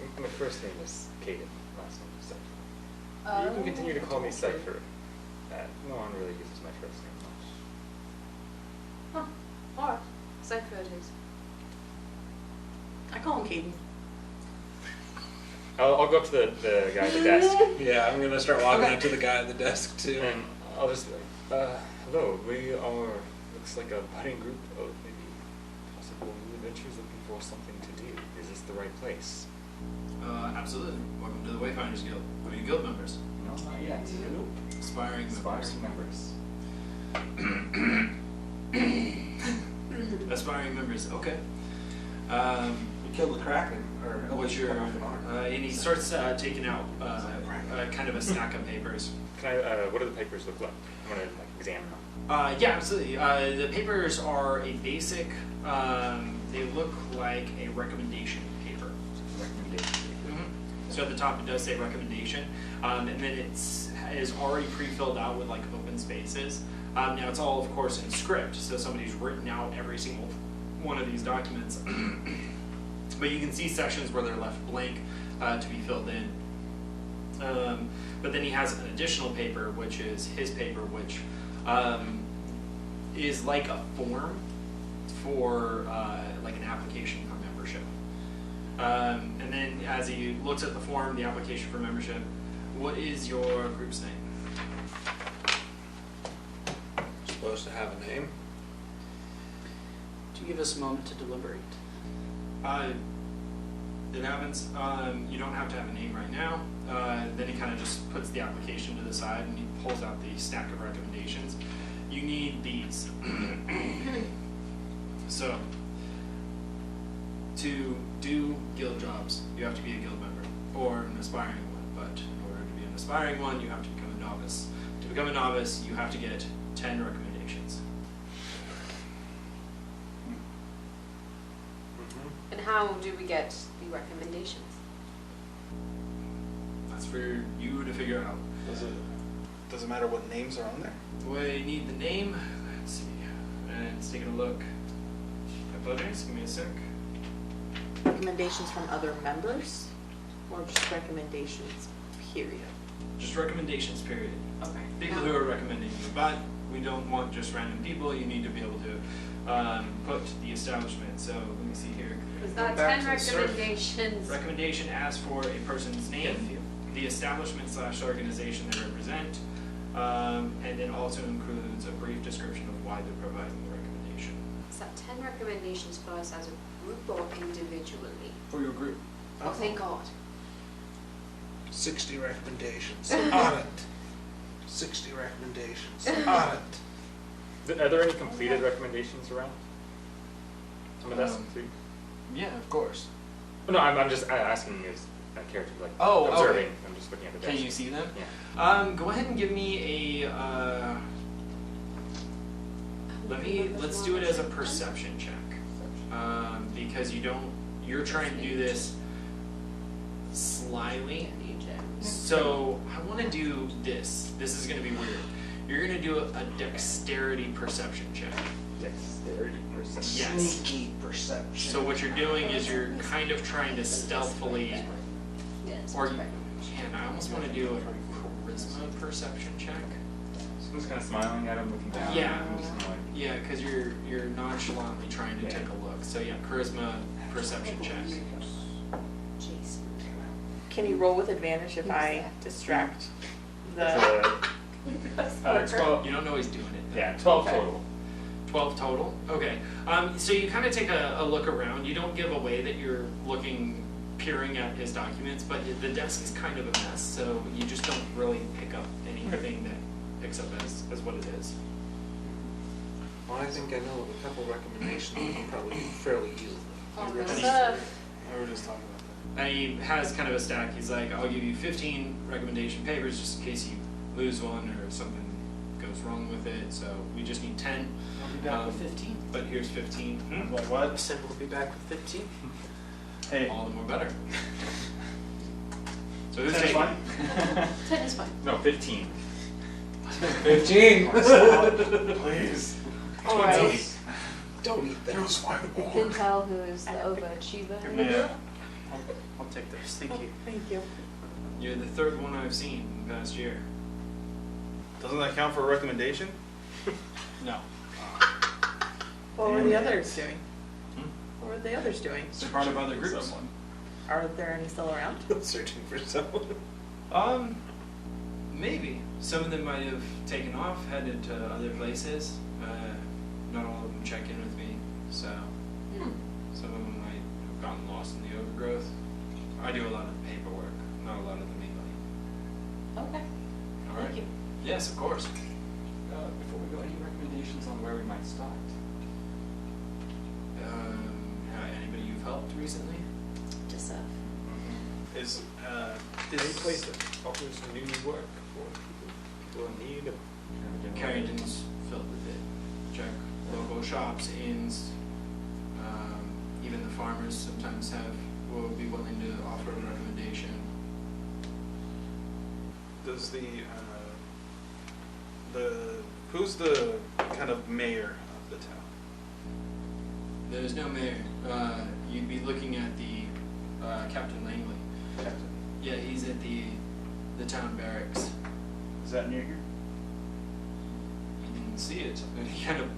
Like, my first name is Caden, last name is Cypher. You can continue to call me Cypher. No one really uses my first name much. Huh. Alright. Cypher it is. I call him Caden. I'll go up to the guy at the desk, Yeah, I'm gonna start walking up to the guy at the desk too. and I'll just be like, hello, we are, looks like a budding group of maybe possible new adventures looking for something to do. Is this the right place? Absolutely. Welcome to the Wayfinders Guild. What are you guild members? No, not yet. Aspiring members. Aspiring members. Aspiring members. Okay. We killed the Kraken. Or What's your? And he starts taking out kind of a stack of papers. Can I, what do the papers look like? I'm gonna like examine them. Yeah, absolutely. The papers are a basic. They look like a recommendation paper. Recommendation. So at the top it does say recommendation, and then it is already pre-filled out with like open spaces. Now it's all of course in script, so somebody's written out every single one of these documents. But you can see sections where they're left blank to be filled in. But then he has an additional paper, which is his paper, which is like a form for like an application for membership. And then as he looks at the form, the application for membership, what is your group's name? Supposed to have a name. Do you give us a moment to deliberate? It happens. You don't have to have a name right now. Then he kind of just puts the application to the side and he pulls out the stack of recommendations. You need these. So, to do guild jobs, you have to be a guild member or an aspiring one. But in order to be an aspiring one, you have to become a novice. To become a novice, you have to get 10 recommendations. And how do we get the recommendations? for you to figure out. Does it matter what names are on there? We need the name. Let's see. And it's taking a look. I apologize. Give me a sec. Recommendations from other members, or just recommendations, period? Just recommendations, period. Okay. People who are recommending you, but we don't want just random people. You need to be able to put the establishment. So let me see here. Was Go that back 10 to the surf. recommendations? Recommendation asks for a person's name, the establishment/organization they represent, and then also includes a brief description of why they're providing the recommendation. Is that 10 recommendations for us as a group or individually? For your group. Oh, thank God. 60 recommendations on it. 60 recommendations on it. Are there any completed recommendations around? Some of that too? Yeah, of course. No, I'm just asking you as a character, like Oh, observing. okay. I'm just looking at the desk. Can you see them? Yeah. Go ahead and give me a. Let's do it as a perception check. Because you're trying to do this slyly. So I want to do this. This is going to be weird. You're going to do a dexterity perception check. Dexterity perception. Yes. Sneaky perception. So what you're doing is you're kind of trying to stealthily, or man, I almost want to do a charisma perception check. So I'm just kind of smiling at him, looking down. Yeah. I'm just kind of like, Yeah, because you're nonchalantly trying to take a look. So yeah, charisma perception check. Can you roll with advantage if I distract the? it's 12. You don't know he's doing it. Yeah, 12 Okay. total. 12 total? Okay. So you kind of take a look around. You don't give away that you're peering at his documents, but the desk is kind of a mess, so you just don't really pick up anything that picks up as what it is. Well, I think I know a couple recommendations we can probably do fairly easily. On the the stuff. stuff. We were just talking about And he has kind of a stack. He's like, I'll give you 15 recommendation papers just in case you lose one or something goes wrong with it. So we just need 10. I'll be back with 15. But here's 15. I'm like, what? I said we'll be back with 15. Hey, All the more better. So who's 10 is taking? fine. 10 is fine. No, 15. 15! Please. All right. Don't eat that. You can tell who is the overachiever in the Yeah. group. I'll take those. Thank you. Thank you. You're the third one I've seen in the past year. Doesn't that count for a recommendation? No. What were the others doing? Hmm? What were the others doing? It's part of other groups. Someone. Are there any still around? Searching for someone. Maybe. Some of them might have taken off, headed to other places. Not all of them check in with me, so some of them might have gotten lost in the overgrowth. I do a lot of the paperwork, not a lot of the emailing. Okay. All right. Thank you. Yes, of course. Before we go, any recommendations on where we might start? Anybody you've helped recently? Just Is Any place that offers new work for people in need of Carrington's filled with it. Check local shops, inns, even the farmers sometimes will be willing to offer a recommendation. does who's the kind of mayor of the town? There's no mayor. You'd be looking at the Captain Langley. Captain. Yeah, he's at the town barracks. Is that near here? You didn't see it, but he kind of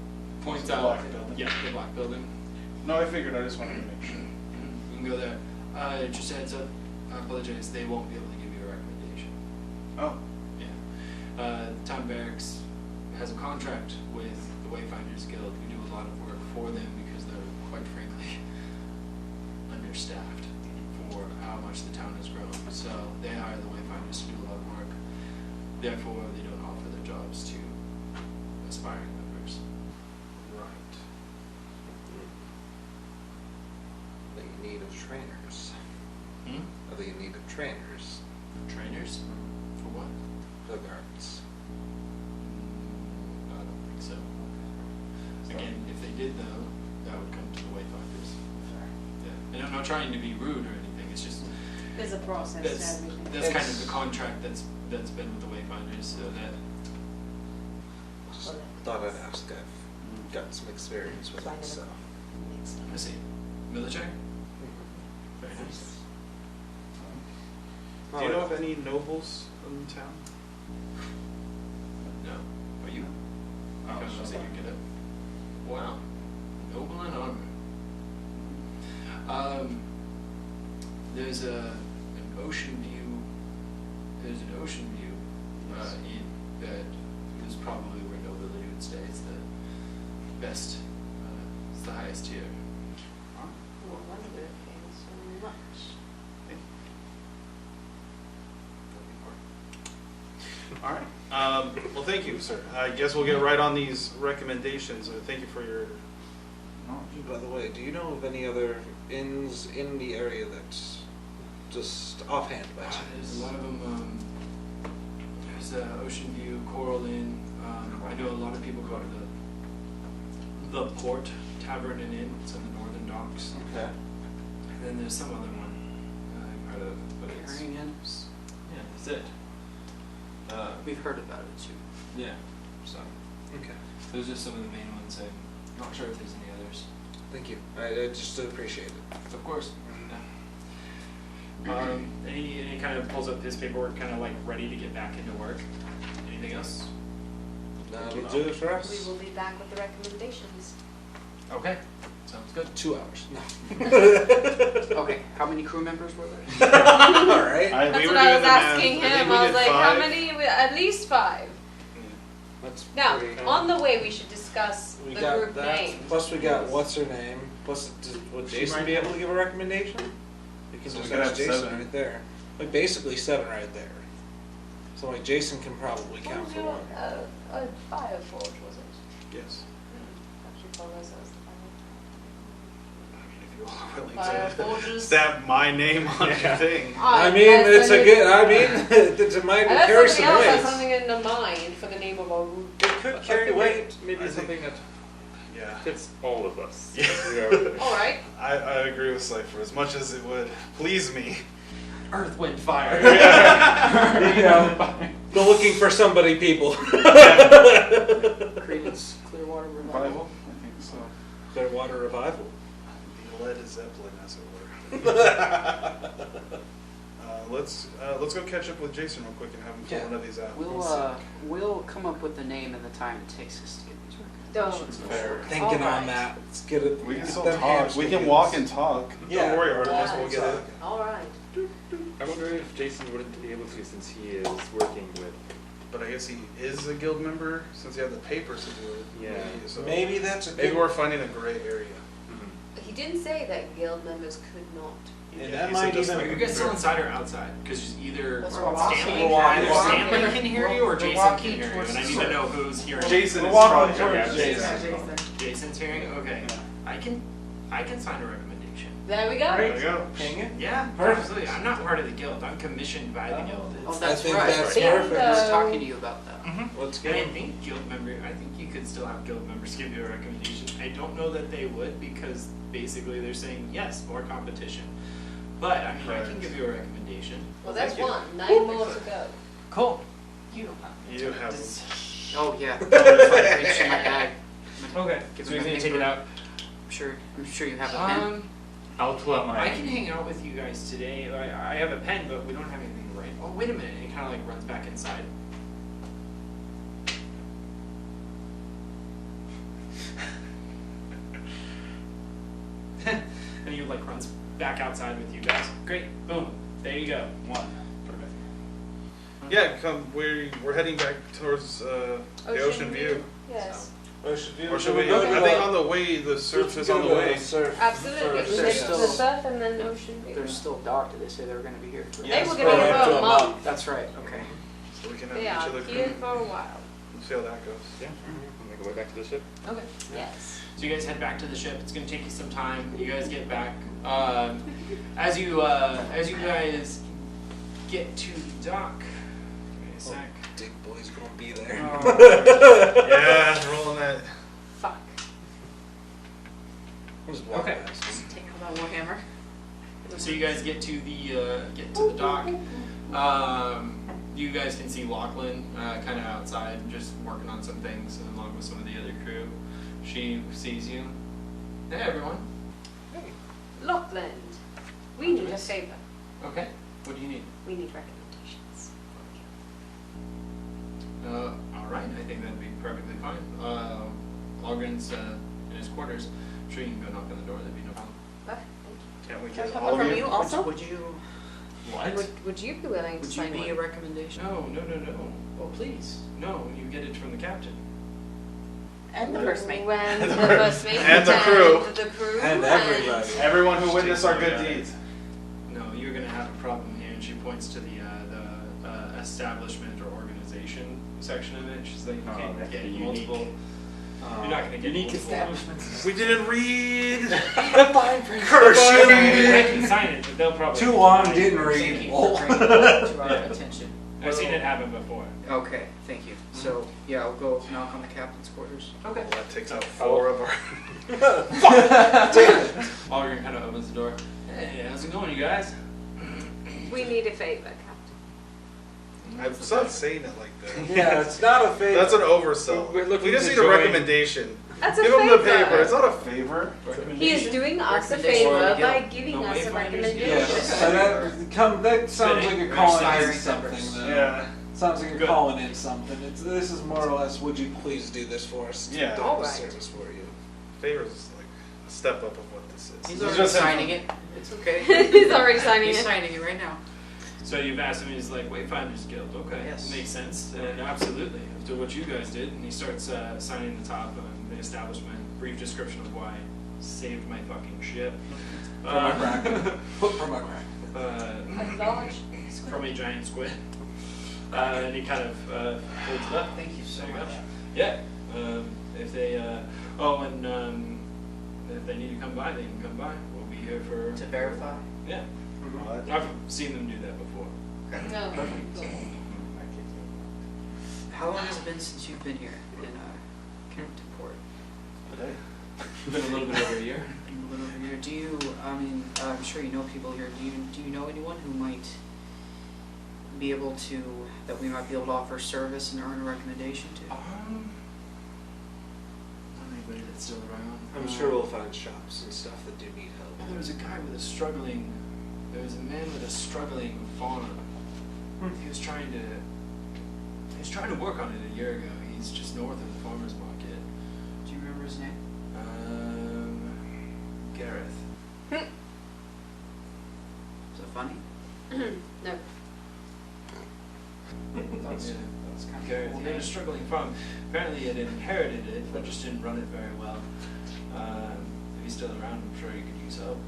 points The out. black building. Yeah, the black building. No, I figured. I just wanted to make sure. You can go there. Just a heads up. I apologize. They won't be able to give you a recommendation. Oh. Yeah. The town barracks has a contract with the WayFinders Guild. We do a lot of work for them because they're quite frankly understaffed for how much the town has grown. So they hire the WayFinders to do a lot of work. Therefore, they don't offer their jobs to aspiring members. Right. Are they in need of trainers? Are they in need of trainers? Trainers? For what? The guards. I don't think so. Again, if they did though, that would come to the WayFinders. Yeah. And I'm not trying to be rude or anything. It's just There's a process to That's everything. that's kind of the contract that's been with the WayFinders, so that. Thought I'd ask. I've got some experience with it, so. I see. Military? Very nice. Do you know of any nobles in town? No. Are you? Oh, Okay, so so you get it. Wow. Noble and honor. There's an ocean view. There's an ocean view in that is probably where nobility would stay. It's the best. It's the highest tier. No wonder it pays so much. All right. Well, thank you, sir. I guess we'll get right on these recommendations. Thank you for your. By the way, do you know of any other inns in the area that's just offhand by chance? There's a lot of them. There's Ocean View, Coral Inn. I know a lot of people go to the Port Tavern and Inn. It's on the northern docks. Okay. And then there's some other one I've heard of, but it's Carington. yeah, that's it. We've heard about it too. Yeah. So Okay. those are some of the main ones. I'm not sure if there's any others. Thank you. I just appreciate it. Of course. And he kind of pulls up his paperwork, kind of like ready to get back into work. Anything else? That'll do it for We us. will be back with the recommendations. Okay. Sounds good. 2 hours. No. Okay, how many crew members were there? All right. That's We what were I doing was the math. asking think him. we I was did like, how 5. many? At least 5. That's Now, pretty- on the way, we should discuss we the got group that. name. Plus, we got what's her name. Plus, would She Jason might be able have- to give a recommendation? We can So just we could ask have Jason 7. right there. Like basically 7 right there. So like Jason can probably What count was for your, one. a fire forge, was it? Yes. Actually, told us that was the If you are willing fire to forges. stab my name on your thing. I mean, it's a good. I mean, it might carry Unless some somebody else has weight. something in the mind for the name of a root. It could carry weight. Maybe I something that Yeah. fits all of us. Yeah. All right. I agree with Cypher. As much as it would please me. Earth, wind, fire. You know, they're looking for somebody, people. Creedence Clearwater Revival. Revival? I think so. Clearwater Revival. The Led Zeppelin, as it were. Let's go catch up with Jason real quick and have him fill Yeah. one of these out. We'll come up with the name and the time it takes us to get these recommendations. Fair. Thinking All on right. that. Let's get it. We can get still them talk. We hamsters. can walk and talk. Yeah. Don't worry, Artemis. Yeah. We'll get it. All right. I wonder if Jason wouldn't be able to since he is working with. But I guess he is a guild member since he had the papers to do it. Yeah. So Maybe that's a maybe good. we're finding a gray area. He didn't say that guild members could not. And Yeah, that he might said just even. Are you guys still inside or outside? Because either Let's Stanley, walk. either Walk. Stanley can hear you or We're Jason walking can hear you, towards and I the need to circle. know who's hearing. Jason We're is walking probably towards Jason. Jason. Jason's hearing. Okay, I can sign a recommendation. There we go. There you go. Hang it. Yeah, Perfect. absolutely. I'm not part of the guild. I'm commissioned by the guild. Oh, It's- that's I think right. that's Bingo. perfect. I was talking to you about that. Let's And get I it. think I think you could still have guild members give you a recommendation. I don't know that they would because basically they're saying yes, more competition. But I mean, I can give you a recommendation. Well, that's Thank you. 1. 9 more to go. Cool. You don't have. You have this. Oh yeah. It's in my bag. Okay. Give So him you're a gonna take it paper. out. I'm sure you have a pen. I'll pull out I can hang out with you guys today. I have a pen, but we don't have anything to write. Oh, wait a minute. It kind of like runs back inside. And he like runs back outside with you guys. Great. Boom. There you go. 1. Perfect. Yeah, come. We're heading back towards the Ocean View. Yes. Ocean View. Or should we? Okay. I think on the way, the surf is on the way. Absolutely. First, We There's did still- the surf and then ocean view. They're still docked. They say they were going to be here. For They Yes, were well, going to we be have for to a a month. That's right. Okay. So we can have They each are other. here for a while. We'll see how that goes. Yeah. I'm gonna go way back to the ship. Okay. Yes. So you guys head back to the ship. It's gonna take you some time. You guys get back. As you guys get to the dock. Give me a sec. Dick boy's gonna be there. Yeah, rolling that. Fuck. Just walk Okay. past him. Take out that warhammer. So you guys get to the dock. You guys can see Lachlan kind of outside, just working on some things along with some of the other crew. She sees you. Hey, everyone. Lockland, we need a favor. Okay. What do you need? We need recommendations. All right. I think that'd be perfectly fine. Logren's in his quarters. I'm sure you can go knock on the door. That'd be no problem. Perfect, Can't we Can I get have all one of from you? you also? Would you What? Would you be willing to would you sign be a one? recommendation? No. Oh, please. No, you get it from the captain. And the first mate. When the first mate And the crew. The crew And everybody. Everyone who witnessed our good deeds. No, you're gonna have a problem here. And she points to the establishment or organization section of it. She's like, you can't that's get unique. multiple. You're not gonna get Unique multiple. establishments. We didn't read. Curse I you! can sign it, but they'll probably. Too long, deny it. didn't Thank read. you for bringing that to our Yeah. attention. I've seen it happen before. Okay, thank you. So, yeah, I'll go knock on the captain's quarters. Okay. Well, that takes out 4 of our. Logren kind of opens the door. Hey, how's it going, you guys? We need a favor, Captain. I'm not saying it like that. Yeah, it's not a favor. That's an oversell. We're looking We just to need a join- recommendation. That's a Give him the favor. paper. It's not a favor. He is doing us a Recommendation. favor by Yeah. giving The us a Wayfinders, recommendation. Yes, so that sounds like you're calling in Expiring something. numbers. Though. Yeah. Sounds like you're Good. calling in something. This is more or less, would you please do this for us? Yeah. Do All a right. service for you. Favors is like a step up of what this is. He's It's already just him. signing it. It's okay. He's already signing He's it. signing it right now. So you've asked him, he's like, Wayfinders Guild, okay, Yes. makes sense, and absolutely, after what you guys did, and he starts signing the top on the establishment, brief description of why saved my fucking ship. From a crack. Put from a crack. A large From a giant squid. And he kind of holds it up. Thank you so There you go. much. Yeah, if they, if they need to come by, they can come by, we'll be here for. To verify? Yeah, What? I've seen them do that before. No. How long has it been since you've been here in Carington Port? Been a little bit over a year. A little over a year. Do you, I mean, I'm sure you know people here. Do you know anyone who might be able to, that we might be able to offer service and earn a recommendation to? Not anybody that's still around. I'm sure we'll find shops and stuff that do need help. There was a guy with a struggling. There was a man with a struggling farm. He was trying to work on it a year ago. He's just north of the farmers market. Do you remember his name? Gareth. Is it funny? No. That's kind of Gareth. cool He had name. a struggling farm. Apparently, he had inherited it, but just didn't run it very well. If he's still around, I'm sure he could use help.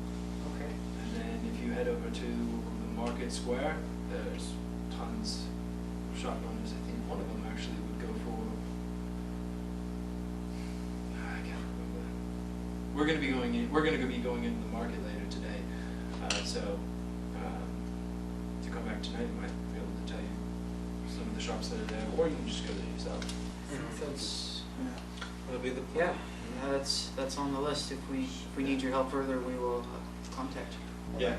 Okay. And then if you head over to the market square, there's tons of shop owners. I think one of them actually would go for. I can't remember. We're gonna be going in. We're gonna be going into the market later today. To come back tonight, I might be able to tell you some of the shops that are there, or you can just go there yourself. I think that's, That'll be the yeah, plan. that's on the list. If we need your help further, we will contact you. Yeah,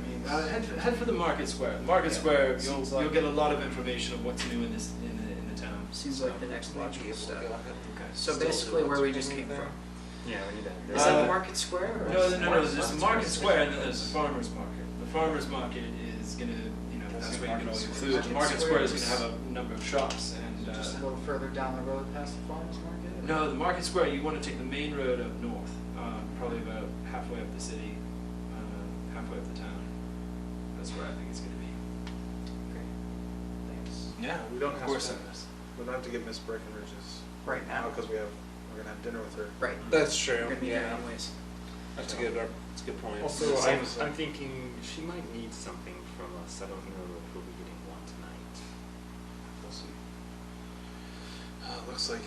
head for the market square. The market square, Seems you'll like- get a lot of information of what's new in the town. Seems like the next logical We'll step. go ahead. Okay. So Still basically do where we lots of just came training from. Yeah, we need that. Is that the market square? Or No, is- there's the market square and then there's the farmer's market. The farmer's market is gonna, that's what you're gonna include. The market square is gonna have a number of shops and, Just a little further down the road past the farmer's market? no, the market square, you wanna take the main road up north, probably about halfway up the city, halfway up the town. That's where I think it's gonna be. Okay. Thanks. Yeah, We don't of have course to- it is. We don't have to get Miss Breckenridge's Right now. because we're gonna have dinner with her. Right. That's We're true. gonna be there anyways. That's a good point. Also, I'm thinking she might need something from us. I don't know if we'll be getting one tonight. We'll see. Looks like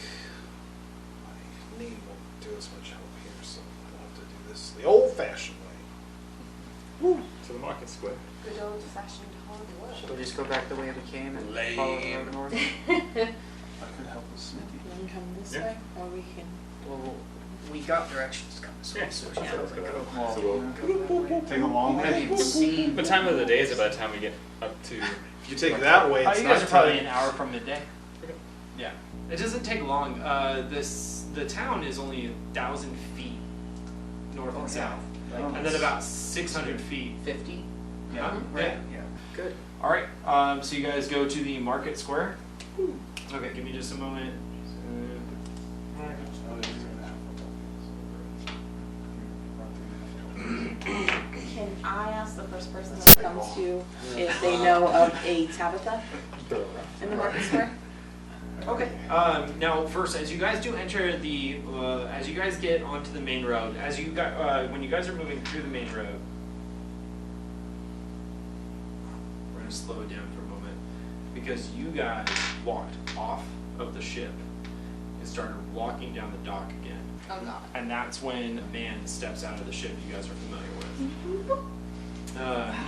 my knee won't do as much help here, so I'll have to do this the old-fashioned way. To the market square. Good old fashioned hard Should work. we just go back the way we came and Lame. follow the road north? I could help with Smithy. We can come this Yeah. way, or we can. Well, we got directions coming, so Yeah. so she Yeah. felt like, oh, Well, So we'll- go that way. Take a long That'd way. be insane. What time of the day is it by the time we get up to? If you take it that way, it's You guys not are probably time. an hour from midday. Okay. Yeah, it doesn't take long. The town is only 1,000 feet north and south, Oh, and then about 600 feet. 50? Yeah. Right, yeah. Good. All right. So you guys go to the market square. Okay, give me just a moment. Can I ask the first person that comes to if they know of a Tabitha in the market square? Okay. Now, first, as you guys do enter the, as you guys get onto the main road, as you got, when you guys are moving through the main road, we're gonna slow it down for a moment because you guys walked off of the ship and started walking down the dock again, Oh god. and that's when a man steps out of the ship you guys are familiar with.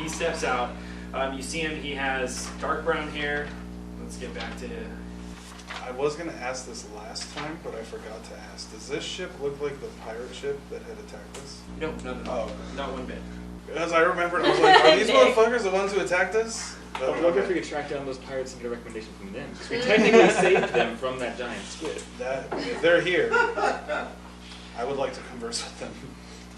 He steps out. You see him. He has dark brown hair. Let's get back to. I was gonna ask this last time, but I forgot to ask. Does this ship look like the pirate ship that had attacked us? No, not at all. Oh. Not one bit. As I remembered, I was like, are these motherfuckers the ones who attacked us? What if we could track down those pirates and get a recommendation from them? Because we technically saved them from that giant squid. That, if they're here, I would like to converse with them.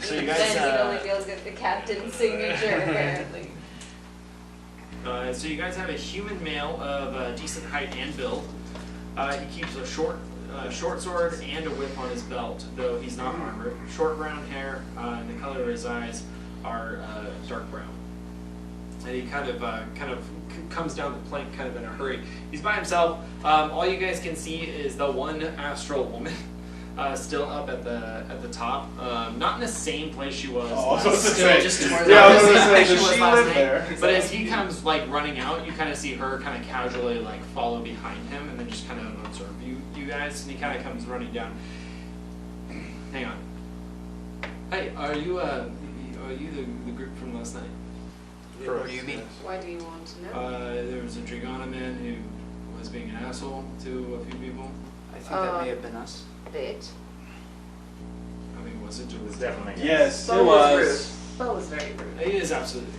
So you guys. Then he only feels good the captain's signature, apparently. So you guys have a human male of decent height and build. He keeps a short sword and a whip on his belt, though he's not armored. Short brown hair, and the color of his eyes are dark brown. And he kind of comes down the plank kind of in a hurry. He's by himself. All you guys can see is the one astral woman. Still up at the top, not in the same place she was. Oh, I was last- gonna still say. just Yeah, not I was the gonna same say, place does was she last live night. there? But as he comes like running out, you kind of see her kind of casually like follow behind him and then just kind of observe you guys. And he kind of comes running down. Hang on. Hey, are you the group from last night? Correct. What do you mean? Why do you want to know? There was a Dragana man who was being an asshole to a few people. I think that may have been us. Bit. I mean, was it? It was definitely. Yes, Bo it was was. rude. Bo was very rude. He is absolutely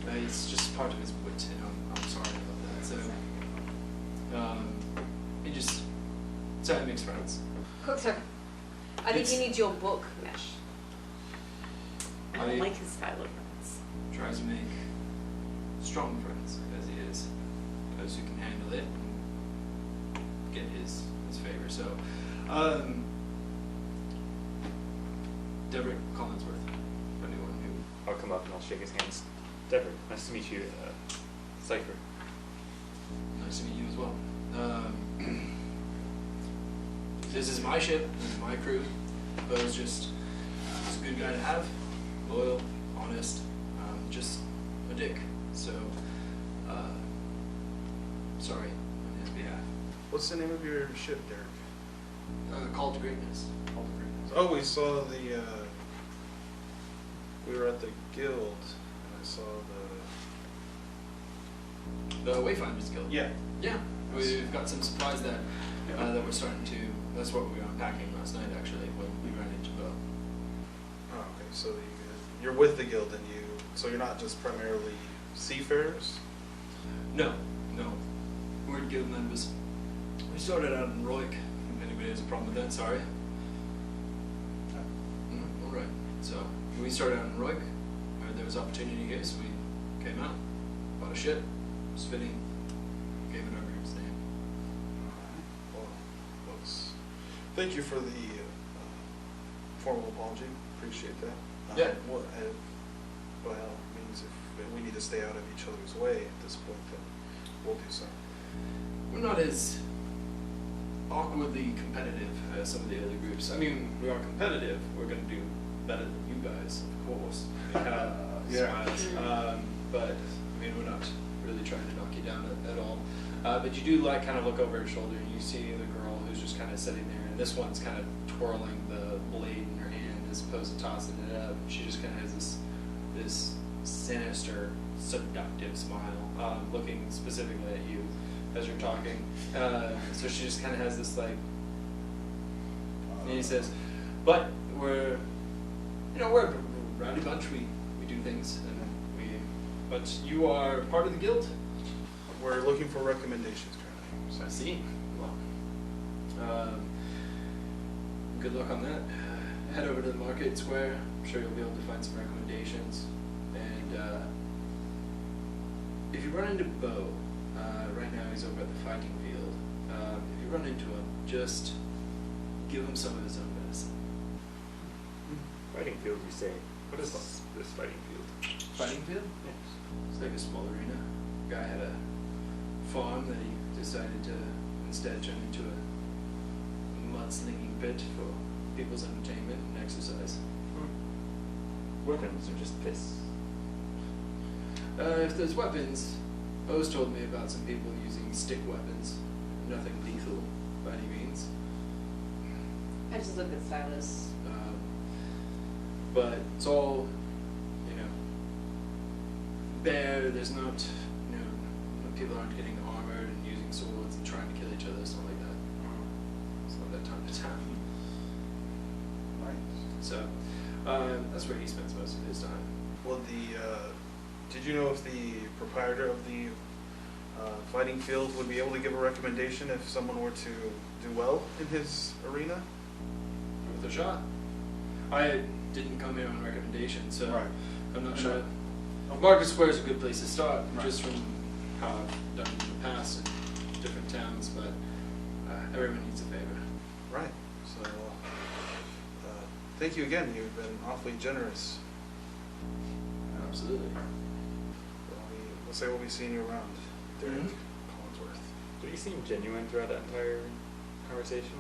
rude. It's just part of his wit, and I'm sorry about that. So, he makes friends. Cookser. I think It's- he needs your book, Mesh. I don't like his style of friends. Tries to make strong friends, as he is, those who can handle it and get his favor. So, Debrick Collinsworth, for anyone who. I'll come up and I'll shake his hands. Deborah, nice to meet you. Cypher. Nice to meet you as well. This is my ship. This is my crew. Bo's just he's a good guy to have, loyal, honest, just a dick. So, sorry on his behalf. What's the name of your ship, Derek? Call to greatness. Oh, we saw the. We were at the guild, and I saw the. The Wayfinders Guild. Yeah. Yeah. We've got some supplies that we're starting to. That's what we were unpacking last night, actually, when we ran into Bo. Oh, okay. So you're with the guild, and so you're not just primarily seafarers. No. We're guild members. We started out in Roik. If anybody has a problem with that, sorry. All right. So we started out in Roik. Where there was opportunity here, so we came out, bought a ship, it was fitting, gave it our group's name. Well, thank you for the formal apology. Appreciate that. Yeah. Well, means if we need to stay out of each other's way at this point, then we'll do so. We're not as awkwardly competitive as some of the other groups. I mean, we are competitive. We're going to do better than you guys, of course. We kind of Yeah. smiles. But, I mean, we're not really trying to knock you down at all. But you do, like, kind of look over her shoulder and you see the girl who's just kind of sitting there. And this one's kind of twirling the blade in her hand as opposed to tossing it up. She just kind of has this sinister, seductive smile, looking specifically at you as you're talking. So she just kind of has this, like, and he says, but we're a rowdy bunch. We do things, but you are part of the guild. We're looking for recommendations currently. I see. Well, good luck on that. Head over to the market square. I'm sure you'll be able to find some recommendations. And if you run into Bo, right now he's over at the fighting field. If you run into him, just give him some of his own medicine. Fighting field, you say? What is this fighting field? Fighting field? Yes. It's like a small arena. Guy had a farm that he decided to instead turn into a mudslinging pit for people's entertainment and exercise. Weapons or just fists? If there's weapons, Bo's told me about some people using stick weapons. Nothing lethal by any means. I just look at Silas. But it's all, bare. There's not, people aren't getting armored and using swords and trying to kill each other, stuff like that. It's not that time to time. Right. So, that's where he spends most of his time. Well, did you know if the proprietor of the fighting field would be able to give a recommendation if someone were to do well in his arena? With a shot. I didn't come here on recommendation, so Right. I'm not sure. Market Square is a good place to start, Right. just from how I've done it in the past in different towns, but everyone needs a favor. Right. So, thank you again. You've been awfully generous. Absolutely. We'll say we'll be seeing you around, Derek Mhm. Collinsworth. Did he seem genuine throughout that entire conversation?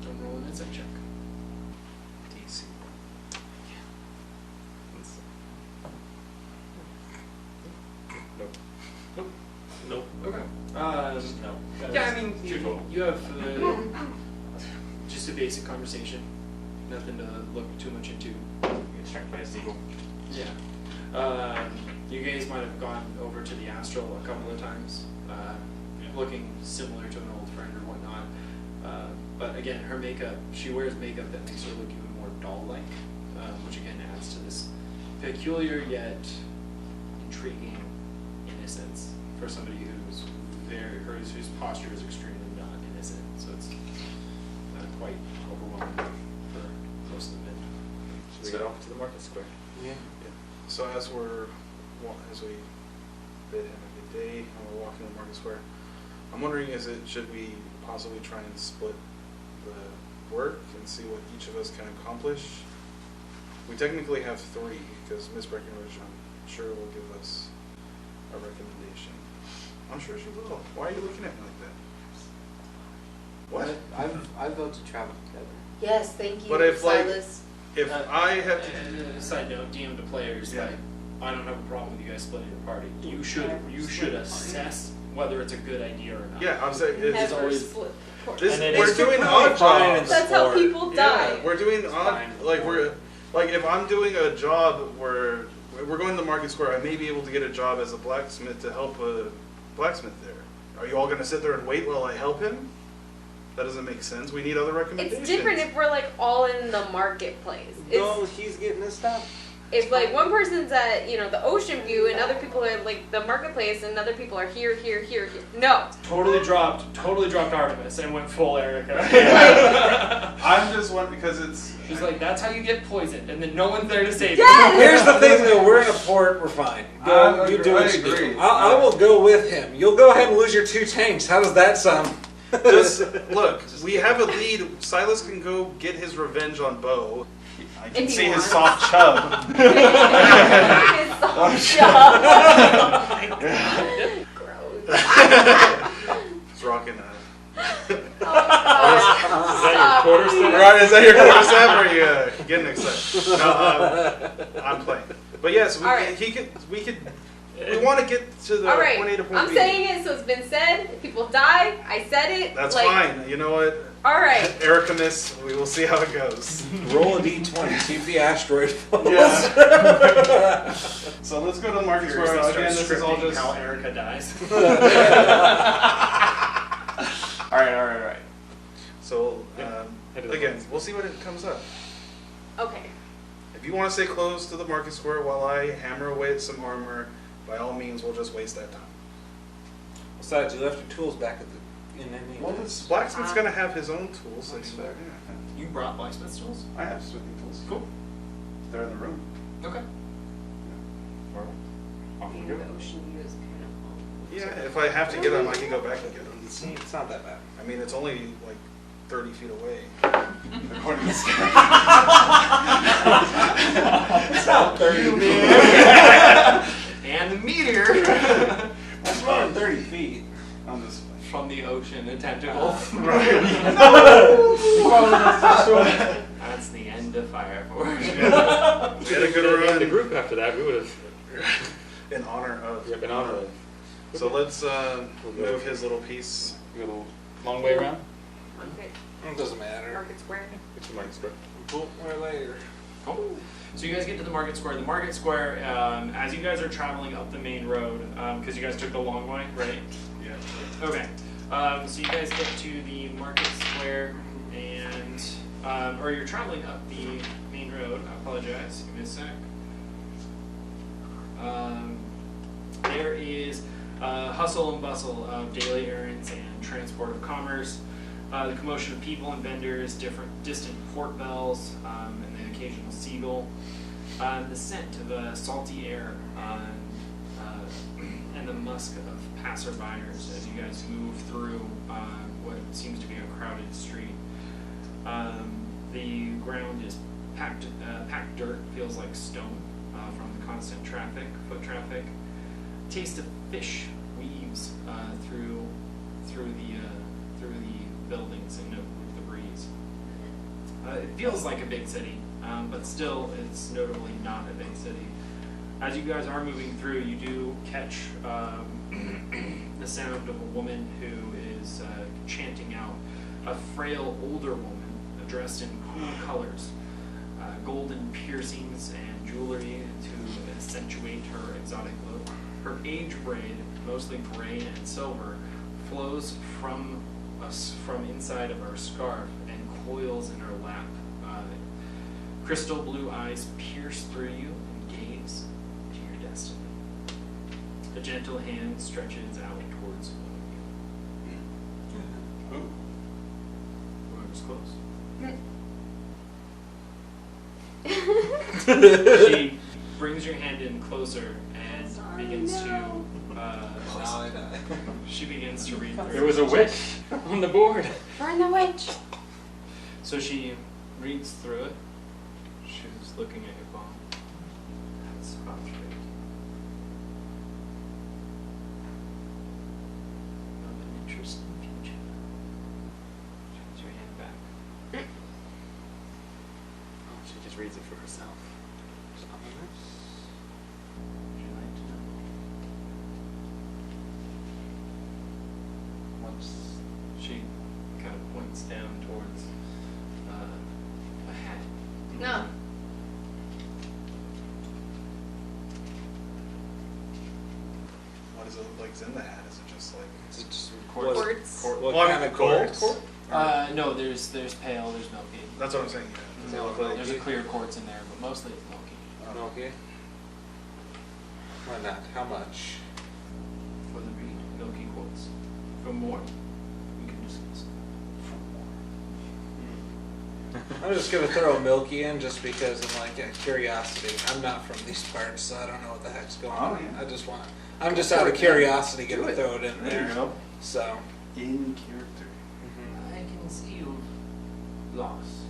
I'm rolling an insight check. DC. Nope. Nope. Nope. Okay. No. Yeah, I mean, Truthful. you have just a basic conversation. Nothing to look too much into. He's trying to play a sequel. Yeah. You guys might have gone over to the Astral a couple of times, looking similar to an old friend or whatnot. But again, her makeup, she wears makeup that makes her look even more doll-like, which again adds to this peculiar yet intriguing innocence for somebody whose posture is extremely not innocent. So it's quite overwhelming for most of the men. Should we get off to the market square? Yeah. So as we bid him a good day and we're walking to Market Square, I'm wondering should we possibly try and split the work and see what each of us can accomplish? We technically have 3 because Miss Breckenridge, I'm sure, will give us a recommendation. I'm sure she will. Why are you looking at me like that? What? I vote to travel together. Yes, thank you, But if, like, Silas. If I have to... Side note, DM to players, Yeah. like, I don't have a problem with you guys splitting your party. You should assess whether it's a good idea or not. Yeah, I'm saying... It's Never always, split the party. this, And it we're is doing completely odd fine in jobs. That's how sport. people die. Yeah, we're doing odd, fine. like if I'm doing a job where we're going to the Market Square, I may be able to get a job as a blacksmith to help a blacksmith there. Are you all going to sit there and wait while I help him? That doesn't make sense. We need other recommendations. It's different if we're like all in the marketplace. No, he's getting his stuff. If like one person's at the ocean view and other people are like the marketplace and other people are here. No. Totally dropped Artemis and went full Erika. I'm just one because it's. She's like, that's how you get poisoned, and then no one's there to save Yes! you. Here's the thing though, we're in a port, we're fine. Go, you do what you do. I will go with him. You'll go ahead and lose your 2 tanks. How does that sound? Just look, we have a lead. Silas can go get his revenge on Bo. I can If he see his wants. soft chub. It's so dumb. Gross. He's rocking a. Oh, Is that your quarter staff? Right, is that your quarter staff or are you getting excited? No, I'm playing. But yes, All right. we want to get to the All right, point A to point I'm B. saying it, so it's been said. If people die, I said it. That's like, fine. You know what? All right. Erika miss, we will see how it goes. Roll a d20, see if the asteroid falls. Yeah. So let's go to the Market Square. Seriously, Again, start this is all scripting just. how Erika dies. Alright. So, Head to the again, lens. we'll see what it comes up. Okay. If you want to stay close to the market square while I hammer away at some armor, by all means, we'll just waste that time. Besides, you left your tools back at the inn anyway. Well, this blacksmith's gonna have his own tools. That's fair, yeah. You brought blacksmith's tools? I have smithing tools. Cool. They're in the room. Okay. Off we Being go. the ocean view is kind of long. Yeah, if I have to get them, I can go back and get them. See, it's not that bad. I mean, it's only like 30 feet away. According to Sky. It's not 30 feet. And the meteor That's more than 30 feet on this place. from the ocean, a tentacle. That's the end of Fire Forge. We had a good The run group after that, we would have. in honor of. Yep, in honor of. So let's move his little piece. A little long way around. Market, It doesn't matter. Market Square. It's the market square. We'll later. Cool. So you guys get to the market square. The market square, as you guys are traveling up the main road, because you guys took the long way, right? Yeah. Okay. So you guys get to the market square, and or you're traveling up the main road. I apologize. Give me a sec. There is hustle and bustle of daily errands and transport of commerce. The commotion of people and vendors, distant port bells, and the occasional seagull. The scent of salty air and the musk of passerbyers as you guys move through what seems to be a crowded street. The ground is packed dirt, feels like stone from the constant foot traffic. Taste of fish weaves through the buildings and with the breeze. It feels like a big city, but still it's notably not a big city. As you guys are moving through, you do catch the sound of a woman who is chanting out, a frail older woman dressed in cool colors, golden piercings and jewelry to accentuate her exotic look. Her age braid, mostly gray and silver, flows from inside of her scarf and coils in her lap. Crystal blue eyes pierce through you and gaze to your destiny. A gentle hand stretches out towards one of you. Whoever's close. She brings your hand in closer and begins to. She begins to read through. There was a witch on the board. Burn the witch. So she reads through it. She's looking at your palm. That's about straight. Not an interesting future. She puts your hand back. Oh, she just reads it for herself. Would you like to know? She kind of points down towards a hat. No. What does it look like is in the hat? Is it just like? Is it just Quartz. What Well, I kind mean, of gold? quartz? No, there's pale, there's milky. That's what I'm saying. Yeah. Does it look like? There's a clear quartz in there, but mostly it's milky. Okay. Why not? How much? For the read, milky quartz. For more, we can discuss. I'm just gonna throw Milky in just because I'm like curiosity. I'm not from these parts, so I don't know what the heck's going on. yeah. I'm just out of curiosity gonna throw it in There there. you go. So. In character. I can see you've lost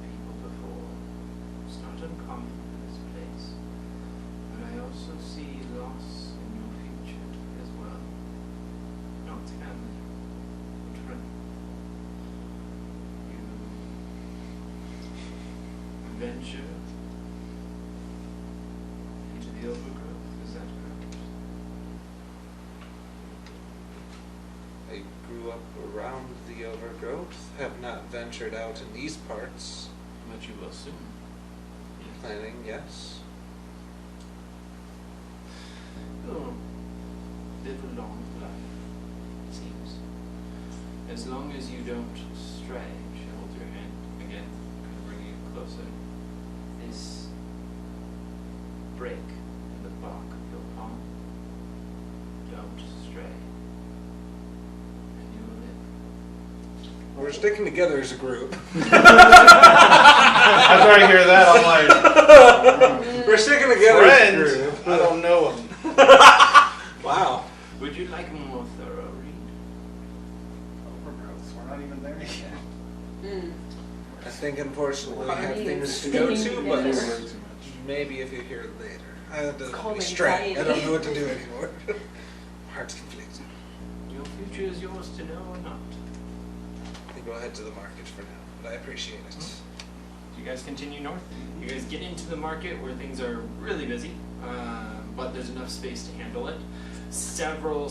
people before. It's not uncommon in this place. But I also see loss in your future as well. Not family, but friend. You venture into the overgrowth, is that correct? I grew up around the overgrowth, have not ventured out in these parts. But you will soon. Planning, yes. Oh, live a long life, it seems. As long as you don't stray, she holds your hand again, kind of bringing it closer. break in the bark of your palm. Don't stray. And you will live. We're sticking together as a group. After I hear that, I'm like, We're sticking together friends? as a group. I don't know him. Wow. Would you like a more thorough read? Overgrowths, we're not even there yet. I think unfortunately we have Farming things is to go to, stinging but in Way there. too much. maybe if you hear it later. I It's don't called be straight. I anxiety. don't know what to do anymore. Heart's conflicted. Your future is yours to know or not. I think we'll head to the market for now, but I appreciate it. You guys continue north. You guys get into the market where things are really busy, but there's enough space to handle it. Several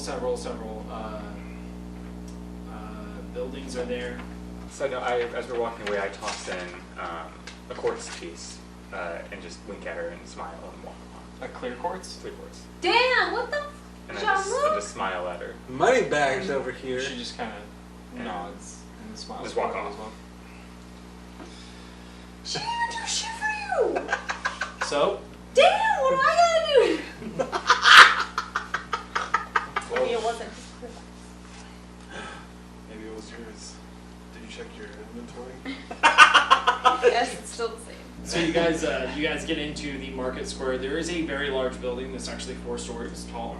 buildings are there. So no, as we're walking away, I toss in a quartz piece and just wink at her and smile and walk along. A clear quartz. 3 quartz. Damn, what the And I Jean-Luc? just smile at her. Money bags over here. She just kind of Yeah. nods and smiles. Just walk at you off. as well. She didn't even do shit for you! So, Damn, what do I gotta do? Maybe it wasn't his privilege. Maybe it was yours. Did you check your inventory? Yes, it's still the same. so you guys get into the market square. There is a very large building that's actually 4 stories tall,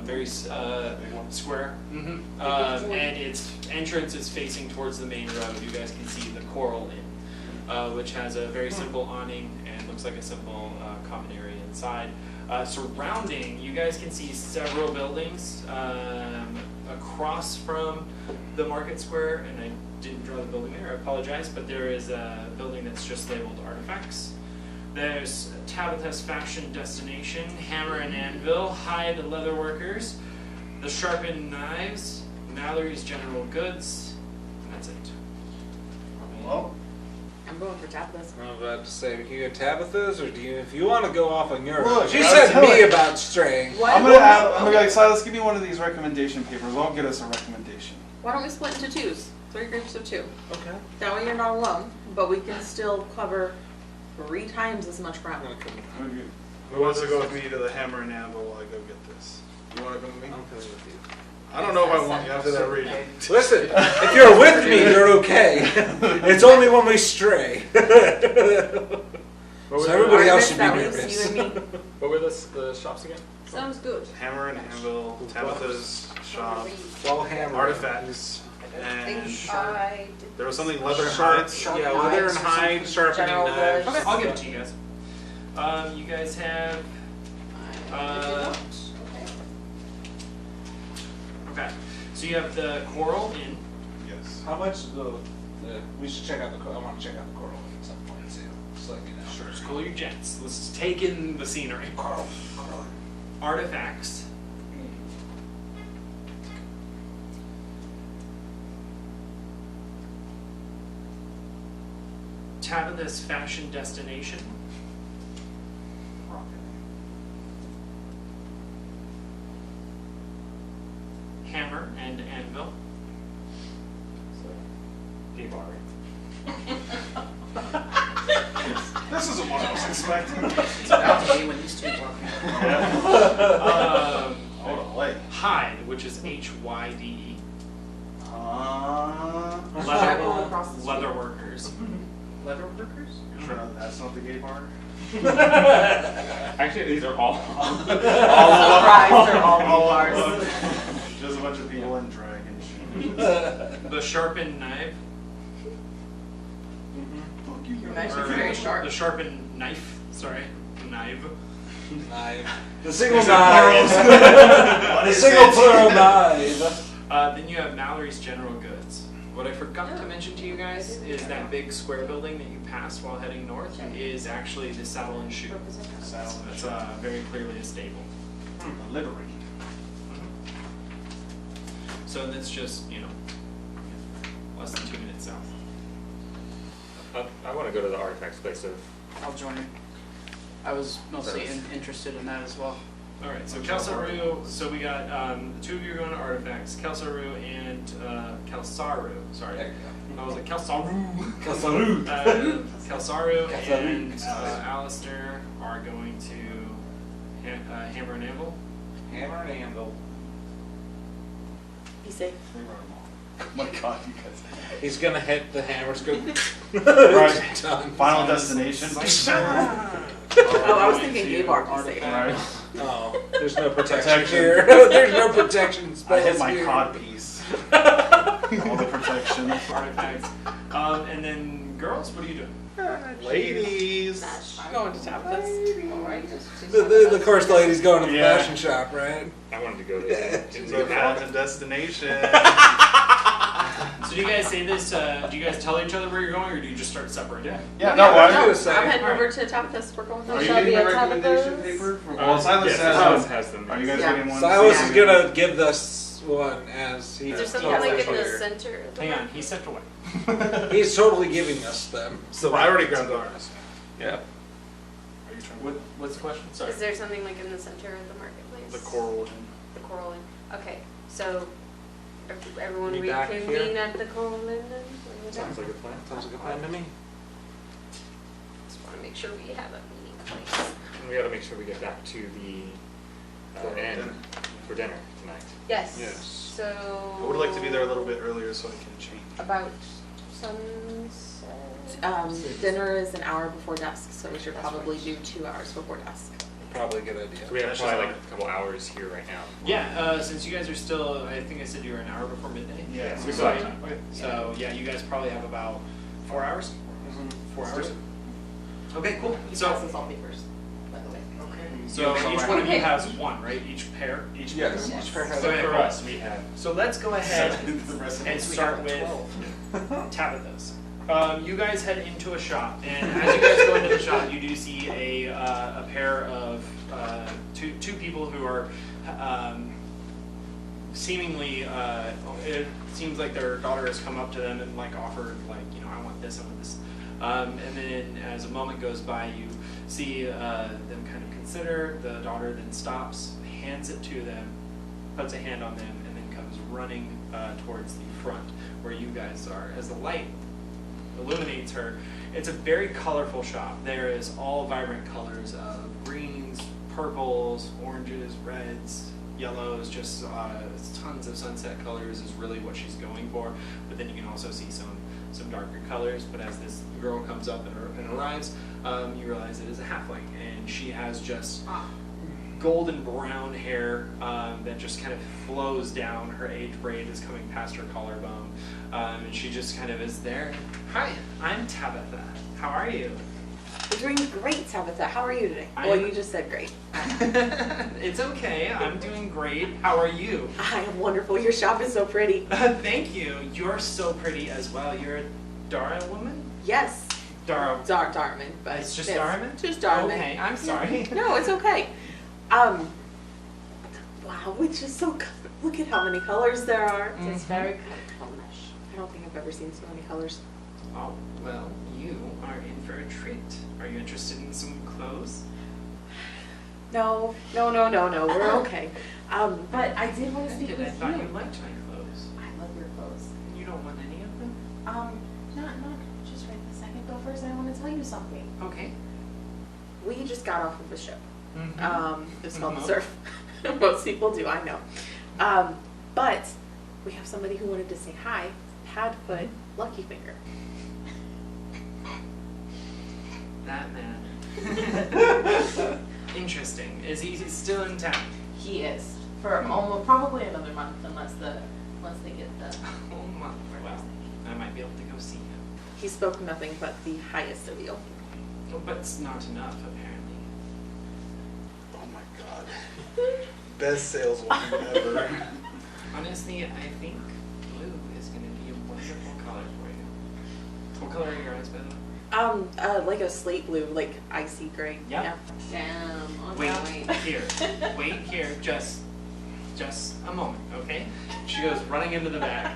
very square, and its entrance is facing towards the main road. You guys can see the Coral Inn, which has a very simple awning and looks like a simple common area inside. Surrounding, you guys can see several buildings across from the market square, and I didn't draw the building there, I apologize, but there is a building that's just labeled Artifacts. There's Tabitha's Fashion Destination, Hammer and Anvil, Hide Leatherworkers, The Sharpened Knives, Mallory's General Goods, and that's it. Well, I'm going for Tabitha's. I'm about to say, can you go Tabitha's, or do you, if you want to go off on yours? Look, She I said was me telling- about straying. Why I'm don't gonna be like, Silas, give me one of these recommendation papers. I'll get us a recommendation. Why don't we split into 2s? 3 groups of 2. Okay. That way you're not alone, but we can still cover 3 times as much ground. Who wants to go with me to the Hammer and Anvil while I go get this? You want to come with me? I'm coming with you. I don't know if I want you after that reading. Listen, if you're with me, you're okay. It's only when we stray. So everybody else should be That leaves nervous. you and me. What were the shops again? Sounds good. Hammer and Anvil, Tabitha's shop, All hammer. Artifacts, and I did. there was something leather Sharp, hides. yeah, leather and hide, sharpening General knives. goods. Okay, I'll give it to you guys. You guys have. Okay, so you have the Coral Inn. Yes. How much? We should check out the. I want to check out the coral at some point too. Just let me know. Sure, just cool your jets. Let's just take in the scenery. Coral. Artifacts. Tabitha's Fashion Destination. Hammer and Anvil. So, gay bar. This isn't what I was expecting. It's about to be when these 2 walk in. Hold on, wait. Hyde, which is Hyde. Shackle across the street. Leather workers. Leather workers? Sure, that's not the gay bar. Actually, these are all. Surprise, they're all bars. Just a bunch of people in dragon shoes. The Sharpened Knife. Your knives are Or very sharp. The Sharpened Knife. Sorry. Knife. Knife. The single knife. The single plural knife. Then you have Mallory's General Goods. What I forgot to mention to you guys is that big square building that you passed while heading north is actually the Saddle and Shoe. Saddle and That's Shoe. very clearly a stable. Livery. So that's just, less than 2 minutes south. I want to go to the artifacts place of. I'll join you. I was mostly interested in that as well. Alright, so Kelsaru, so we got the 2 of you are going to Artifacts, Kelsaru and Kelsaru, sorry. I was like Kelsaru. Kasaru. Kelsaru Kelsaru. and Alistair are going to Hammer and anvil. Hammer and anvil. Be safe. Oh my god, you guys. He's gonna hit the hammer scoop. Right. Done. Final destination. Oh, I was thinking gay bar. Be safe. Right. Oh, there's no protection, Protection. here. There's no protection I spells hit my here. cod piece. All the protection. Artifacts. And then girls, what are you doing? Ladies. I'm going to Tabitha's. Alright. The course lady's going to the Yeah. fashion shop, right? I wanted to go there. It's a final destination. So do you guys say this? Do you guys tell each other where you're going, or do you just start separate? Yeah, No, no, why? I'm say. heading over to Tabitha's. We're going Are to you getting the Shelby at recommendation Tabitha's. paper? Well, Silas Yes, has Silas one. has them. Are you guys Yeah. getting one? Silas Yeah. is gonna give us one as he. Is there Yeah. something Yeah. like in the Later. center? Of the Hang on, market? he stepped away. He's totally giving us them. So I already grabbed ours. Yeah. Are you trying? What's the question? Sorry. Is there something like in the center of the marketplace? The coral. The coral inn. Okay, so everyone Be back reconvene here. at the coral inn then? When we're Sounds done? like a plan. Sounds like a plan to me. Just want to make sure we have a meeting place. And we gotta make sure we get back to the For inn dinner. for dinner tonight. Yes. Yes. So. I would like to be there a little bit earlier so I can change. About sunset. Dinner is an hour before dusk, so we should probably do 2 hours before dusk. Probably a good idea. So we have That's probably just like a couple hours here right now. Yeah, since you guys are still, I think I said you were an hour before midday. Yeah. We still have time. Okay. So yeah, you guys probably have about 4 hours. 4 hours. Okay, cool. So So, this all papers, by the way. so each one of you has one, right? Each pair. Yes. Yes. Each pair has So a for coral. us, we have. So let's go ahead The rest of and us, we start have with Tabitha's. You guys head into a shop, and as you guys go into the shop, you do see a pair of two people who are seemingly. It seems like their daughter has come up to them and like offered like I want this, and then as a moment goes by, you see them kind of consider. The daughter then stops, hands it to them, puts a hand on them, and then comes running towards the front where you guys are. As the light illuminates her, it's a very colorful shop. There is all vibrant colors of greens, purples, oranges, reds, yellows, just tons of sunset colors is really what she's going for. But then you can also see some darker colors. But as this girl comes up and arrives, you realize it is a halfling, and she has just golden brown hair that just kind of flows down. Her age braid is coming past her collarbone, and she just kind of is there. Hi, I'm Tabitha. How are you? We're doing great, Tabitha. How are you today? I Well, am- you just said great. It's okay. I'm doing great. How are you? I am wonderful. Your shop is so pretty. Thank you. You're so pretty as well. You're a Dara woman? Yes, Dara. Darman, but It's just yes, Darman? Just Darman. Okay, I'm sorry. No, it's okay. Wow, which is so. Look at how many colors there are. It's Mhm. very colorful. I don't think I've ever seen so many colors. Oh, well, you are in for a treat. Are you interested in some clothes? No. We're okay. But I did want to speak I with thought you. you liked my clothes. I love your clothes. You don't want any of them? Not just right this second. Go first. I want to tell you something. Okay. We just got off of the ship. Mhm. It's called the Mhm. surf. Most people do, I know. But we have somebody who wanted to say hi. Padfoot Lucky Finger. That man. Interesting. Is he still in town? He is for almost probably another month unless they get the. Oh my, well, I might be able to go see him. He spoke nothing but the highest of you. But it's not enough, apparently. Oh my god. Best saleswoman ever. Honestly, I think blue is going to be a wonderful color for you. What color are your eyes, by the way? Like a slate blue, like icy gray. Yep. Yeah. Damn. Wait here. Wait here. Just a moment, okay? She goes running into the back.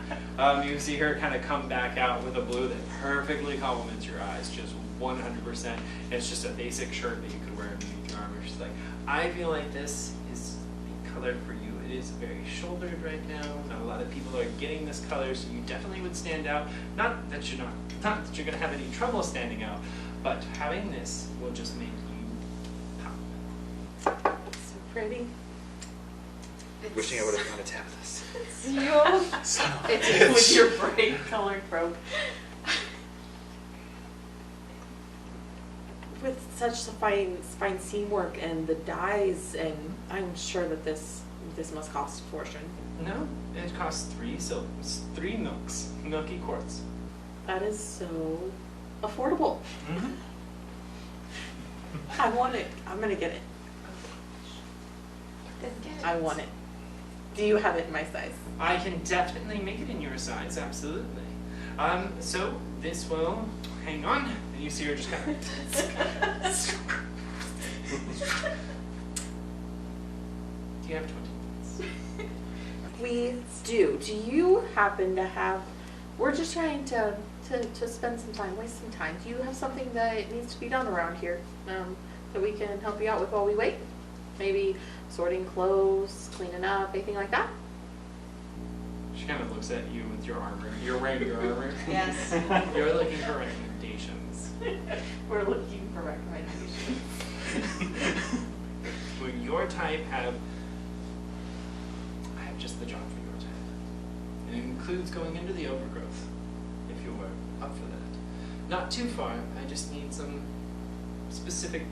You see her kind of come back out with a blue that perfectly complements your eyes, just 100%. It's just a basic shirt that you could wear underneath your armor. She's like, I feel like this is the color for you. It is very shouldered right now. Not a lot of people are getting this color, so you definitely would stand out. Not that you're gonna have any trouble standing out, but having this will just make you pop. pretty? Wishing I would have found a Tabitha's. It's you. Son of a It's bitch. With your bright colored robe. With such fine seam work and the dyes, and I'm sure that this must cost a fortune. No, it costs 3 nooks, milky quartz. That is so affordable. Mm-hmm. I want it. I'm gonna get it. Then get it. I want it. Do you have it in my size? I can definitely make it in your size, absolutely. So this will, hang on, and you see her just kind of. Do you have 20 minutes? We do. Do you happen to have? We're just trying to spend some time, waste some time. Do you have something that needs to be done around here that we can help you out with while we wait? Maybe sorting clothes, cleaning up, anything like that? She kind of looks at you with your armor. You're wearing your armor. Yes. You're looking for recommendations. We're looking for recommendations. Would your type have? I have just the job for your type. It includes going into the overgrowth, if you were up for that. Not too far. I just need some specific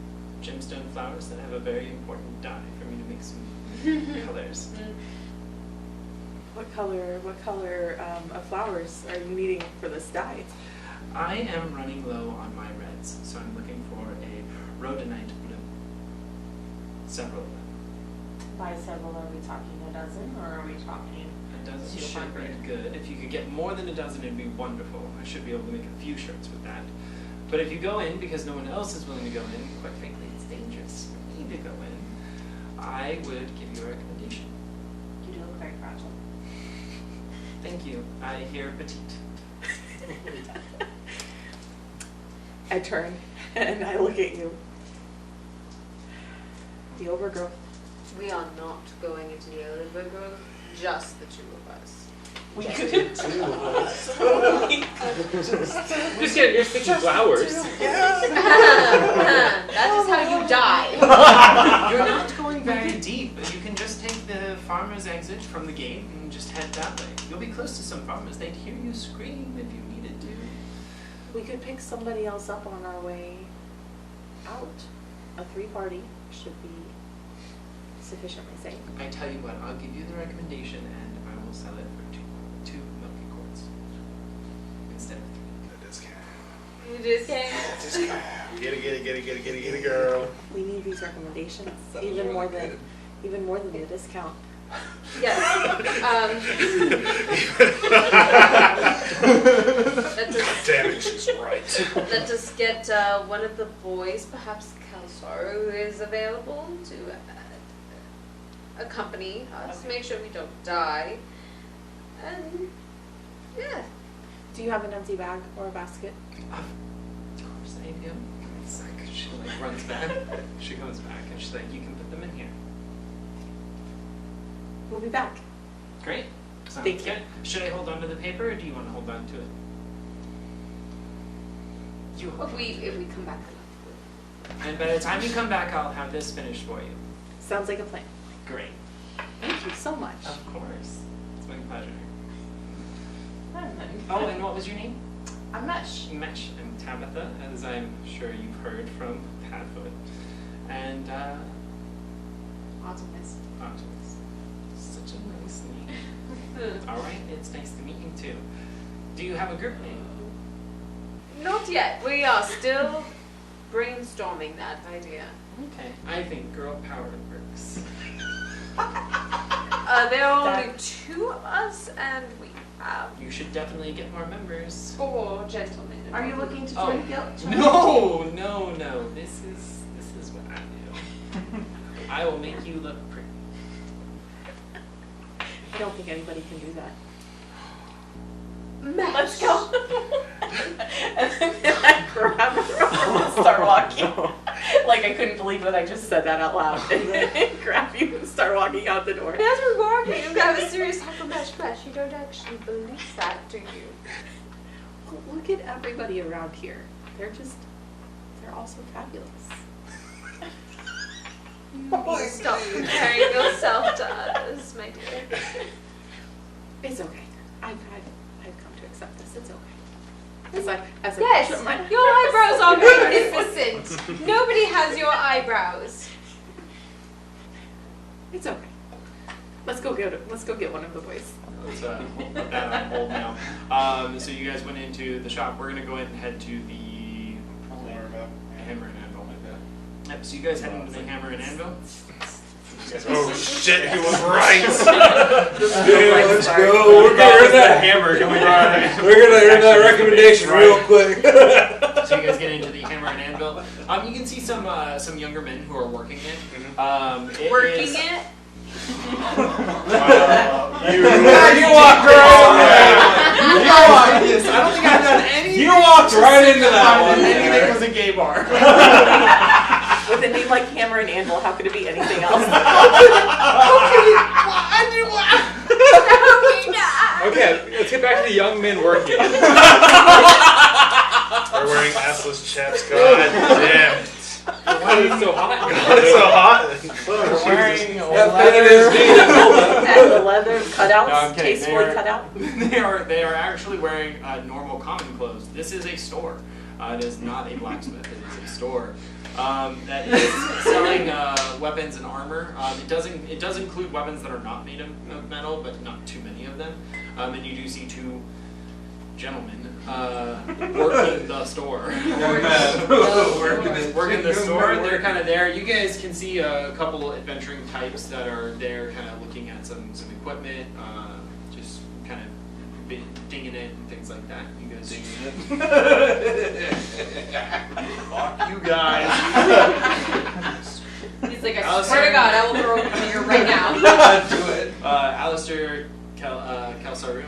gemstone flowers that have a very important dye for me to make some colors. What color of flowers are you needing for this dye? I am running low on my reds, so I'm looking for a rhodonite blue. Several of them. By several, are we talking a dozen, or are we talking? A dozen should 200? be good. If you could get more than a dozen, it'd be wonderful. I should be able to make a few shirts with that. But if you go in because no one else is willing to go in, quite frankly, it's dangerous for me to go in, I would give you a recommendation. You do look very fragile. Thank you. I hear petite. I turn and I look at you. The overgrowth. We are not going into the overgrowth, just the two of us. We could. Just get your sticky flowers. That is how you die. You're not going very deep. You can just take the farmer's exit from the gate and just head that way. You'll be close to some farmers. They'd hear you scream if you needed to. We could pick somebody else up on our way out. A 3-party should be sufficiently safe. I tell you what, I'll give you the recommendation and I will sell it for two milky quarts instead of 3. A discount. You just can't. Discount. Get it, girl. We need these recommendations That was even more really than good. the discount. Yes. Damn it, she's right. Let us get one of the boys, perhaps Kelsar, who is available to accompany us, make sure we don't die. And yeah. Do you have an empty bag or a basket? Of course I do. It's like she like runs back. She goes back and she's like, you can put them in here. We'll be back. Great. Sounds Thank you. good. Should I hold on to the paper or do you want to hold on to it? You hold on. If we come back. And by the time you come back, I'll have this finished for you. Sounds like a plan. Great. Thank you so much. Of course. It's my pleasure. I'm Oh, and what was your name? Mesh. Mesh. I'm Tabitha, as I'm sure you've heard from Padfoot. And, Optimist. Optimus. Such a nice name. Alright, it's nice to meet you too. Do you have a group name? Not yet. We are still brainstorming that idea. Okay. I think girl power works. There are only 2 of us, and we have You should definitely get more members. 4 gentlemen. Are you looking to Oh. join the guild? No. This is what I do. I will make you look pretty. I don't think anybody can do that. Mesh. Let's go. And then I grab her arm and start walking. Like I couldn't believe that I just said that out loud. And then grab you and start walking out the door. As we're walking, I'm gonna have a serious talk with Mesh. You don't actually believe that, do you? Look at everybody around here. They're all so fabulous. You need to stop comparing yourself to others, my dear. It's okay. I've come to accept this. It's okay. Yes, your eyebrows are magnificent. Nobody has your eyebrows. It's okay. Let's go get one of the boys. Let's put that on hold now. So you guys went into the shop. We're gonna go ahead and head to the Hammer and Anvil. Yep. So you guys head into the Hammer and Anvil. Oh shit, he was right. Let's go. We're gonna earn that hammer. Going right. We're gonna earn that recommendation real quick. So you guys get into the Hammer and Anvil. You can see some younger men who are working it. Working it? You walked right Yes, I don't think I've done anything. You walked right into that one. Anything was a gay bar. With a name like Hammer and Anvil, how could it be anything else? Okay, let's get back to the young men working. They're wearing assless chaps. God damn it. Why is it so hot? God, it's so hot. They're wearing And the leather cutouts, No, I'm kidding. tastefully cut out. They are actually wearing normal common clothes. This is a store. It is not a blacksmith. It is a store that is selling weapons and armor. It does include weapons that are not made of metal, but not too many of them. And you do see two gentlemen working the store. Working the store. They're kind of there. You guys can see a couple adventuring types that are there, kind of looking at some equipment, just kind of dinging it and things like that. You guys dinging it. Fuck you guys. He's like, I swear to God, I will throw him here right now. Do it. Alistair Kalsaru.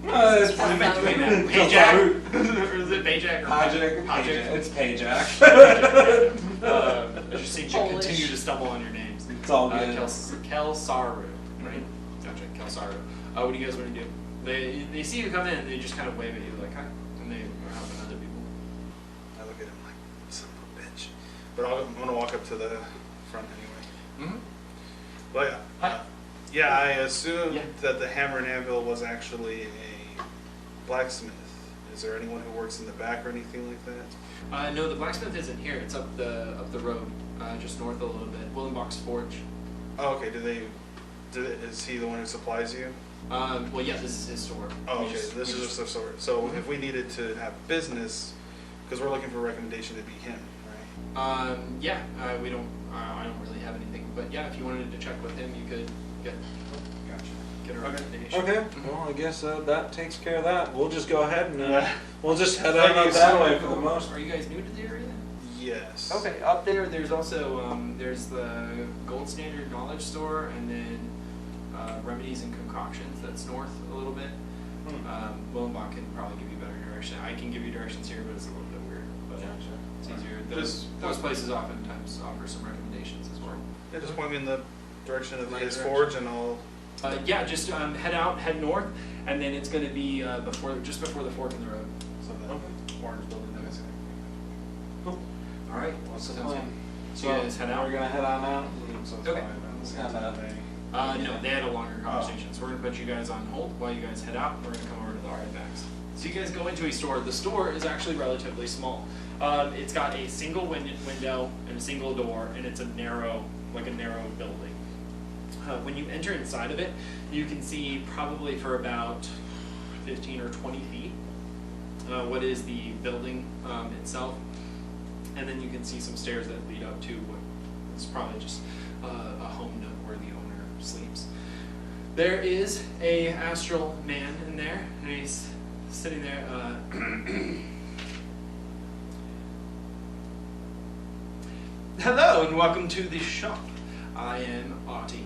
It's What am I doing that? Pajak? Or is it Pajak? Pajak. It's Pajak. I just seem to continue to stumble on your names. It's all good. Kelsaru, right? Gotcha, Kelsaru. What do you guys want to do? They see you come in and they just kind of wave at you like, hi. And they are helping other people. I look at him like, son of a bitch. But I'm going to walk up to the front anyway. Mm-hmm. But Hi. yeah, I assumed Yeah. that the Hammer and Anvil was actually a blacksmith. Is there anyone who works in the back or anything like that? No, the blacksmith isn't here. It's up the road, just north a little bit. Willenbach's Forge. Oh, okay. Is he the one who supplies you? Well, yeah, this is his store. Oh, okay. This is just a store. So if we needed to have business, because we're looking for a recommendation to be him, right? Yeah, we don't. I don't really have anything, but yeah, if you wanted to check with him, you could get a recommendation. Okay. Well, I guess that takes care of that. We'll just go ahead and we'll just head on up that way for the most. Are you guys new to the area? Yes. Okay, up there's also there's the Gold Standard Knowledge Store, and then Remedies and Concoctions. That's north a little bit. Willenbach can probably give you better direction. I can give you directions here, but it's a little bit weird. But it's easier. Those places oftentimes offer some recommendations as well. Yeah, just point me in the direction of his forge, and I'll. Yeah, just head north, and then it's going to be just before the fork in the road. So the orange building. Cool. All right. What's the Sounds plan? good. So you guys head out. We're gonna head on out. Okay. It's kind of. No, they had a longer conversation, so we're going to put you guys on hold while you guys head out, and we're going to come over to the artifacts. So you guys go into a store. The store is actually relatively small. It's got a single window and a single door, and it's a narrow building. When you enter inside of it, you can see probably for about 15 or 20 feet what is the building itself, and then you can see some stairs that lead up to what is probably just a home nook where the owner sleeps. There is a astral man in there, and he's sitting there. Hello and welcome to the shop. I am Artie,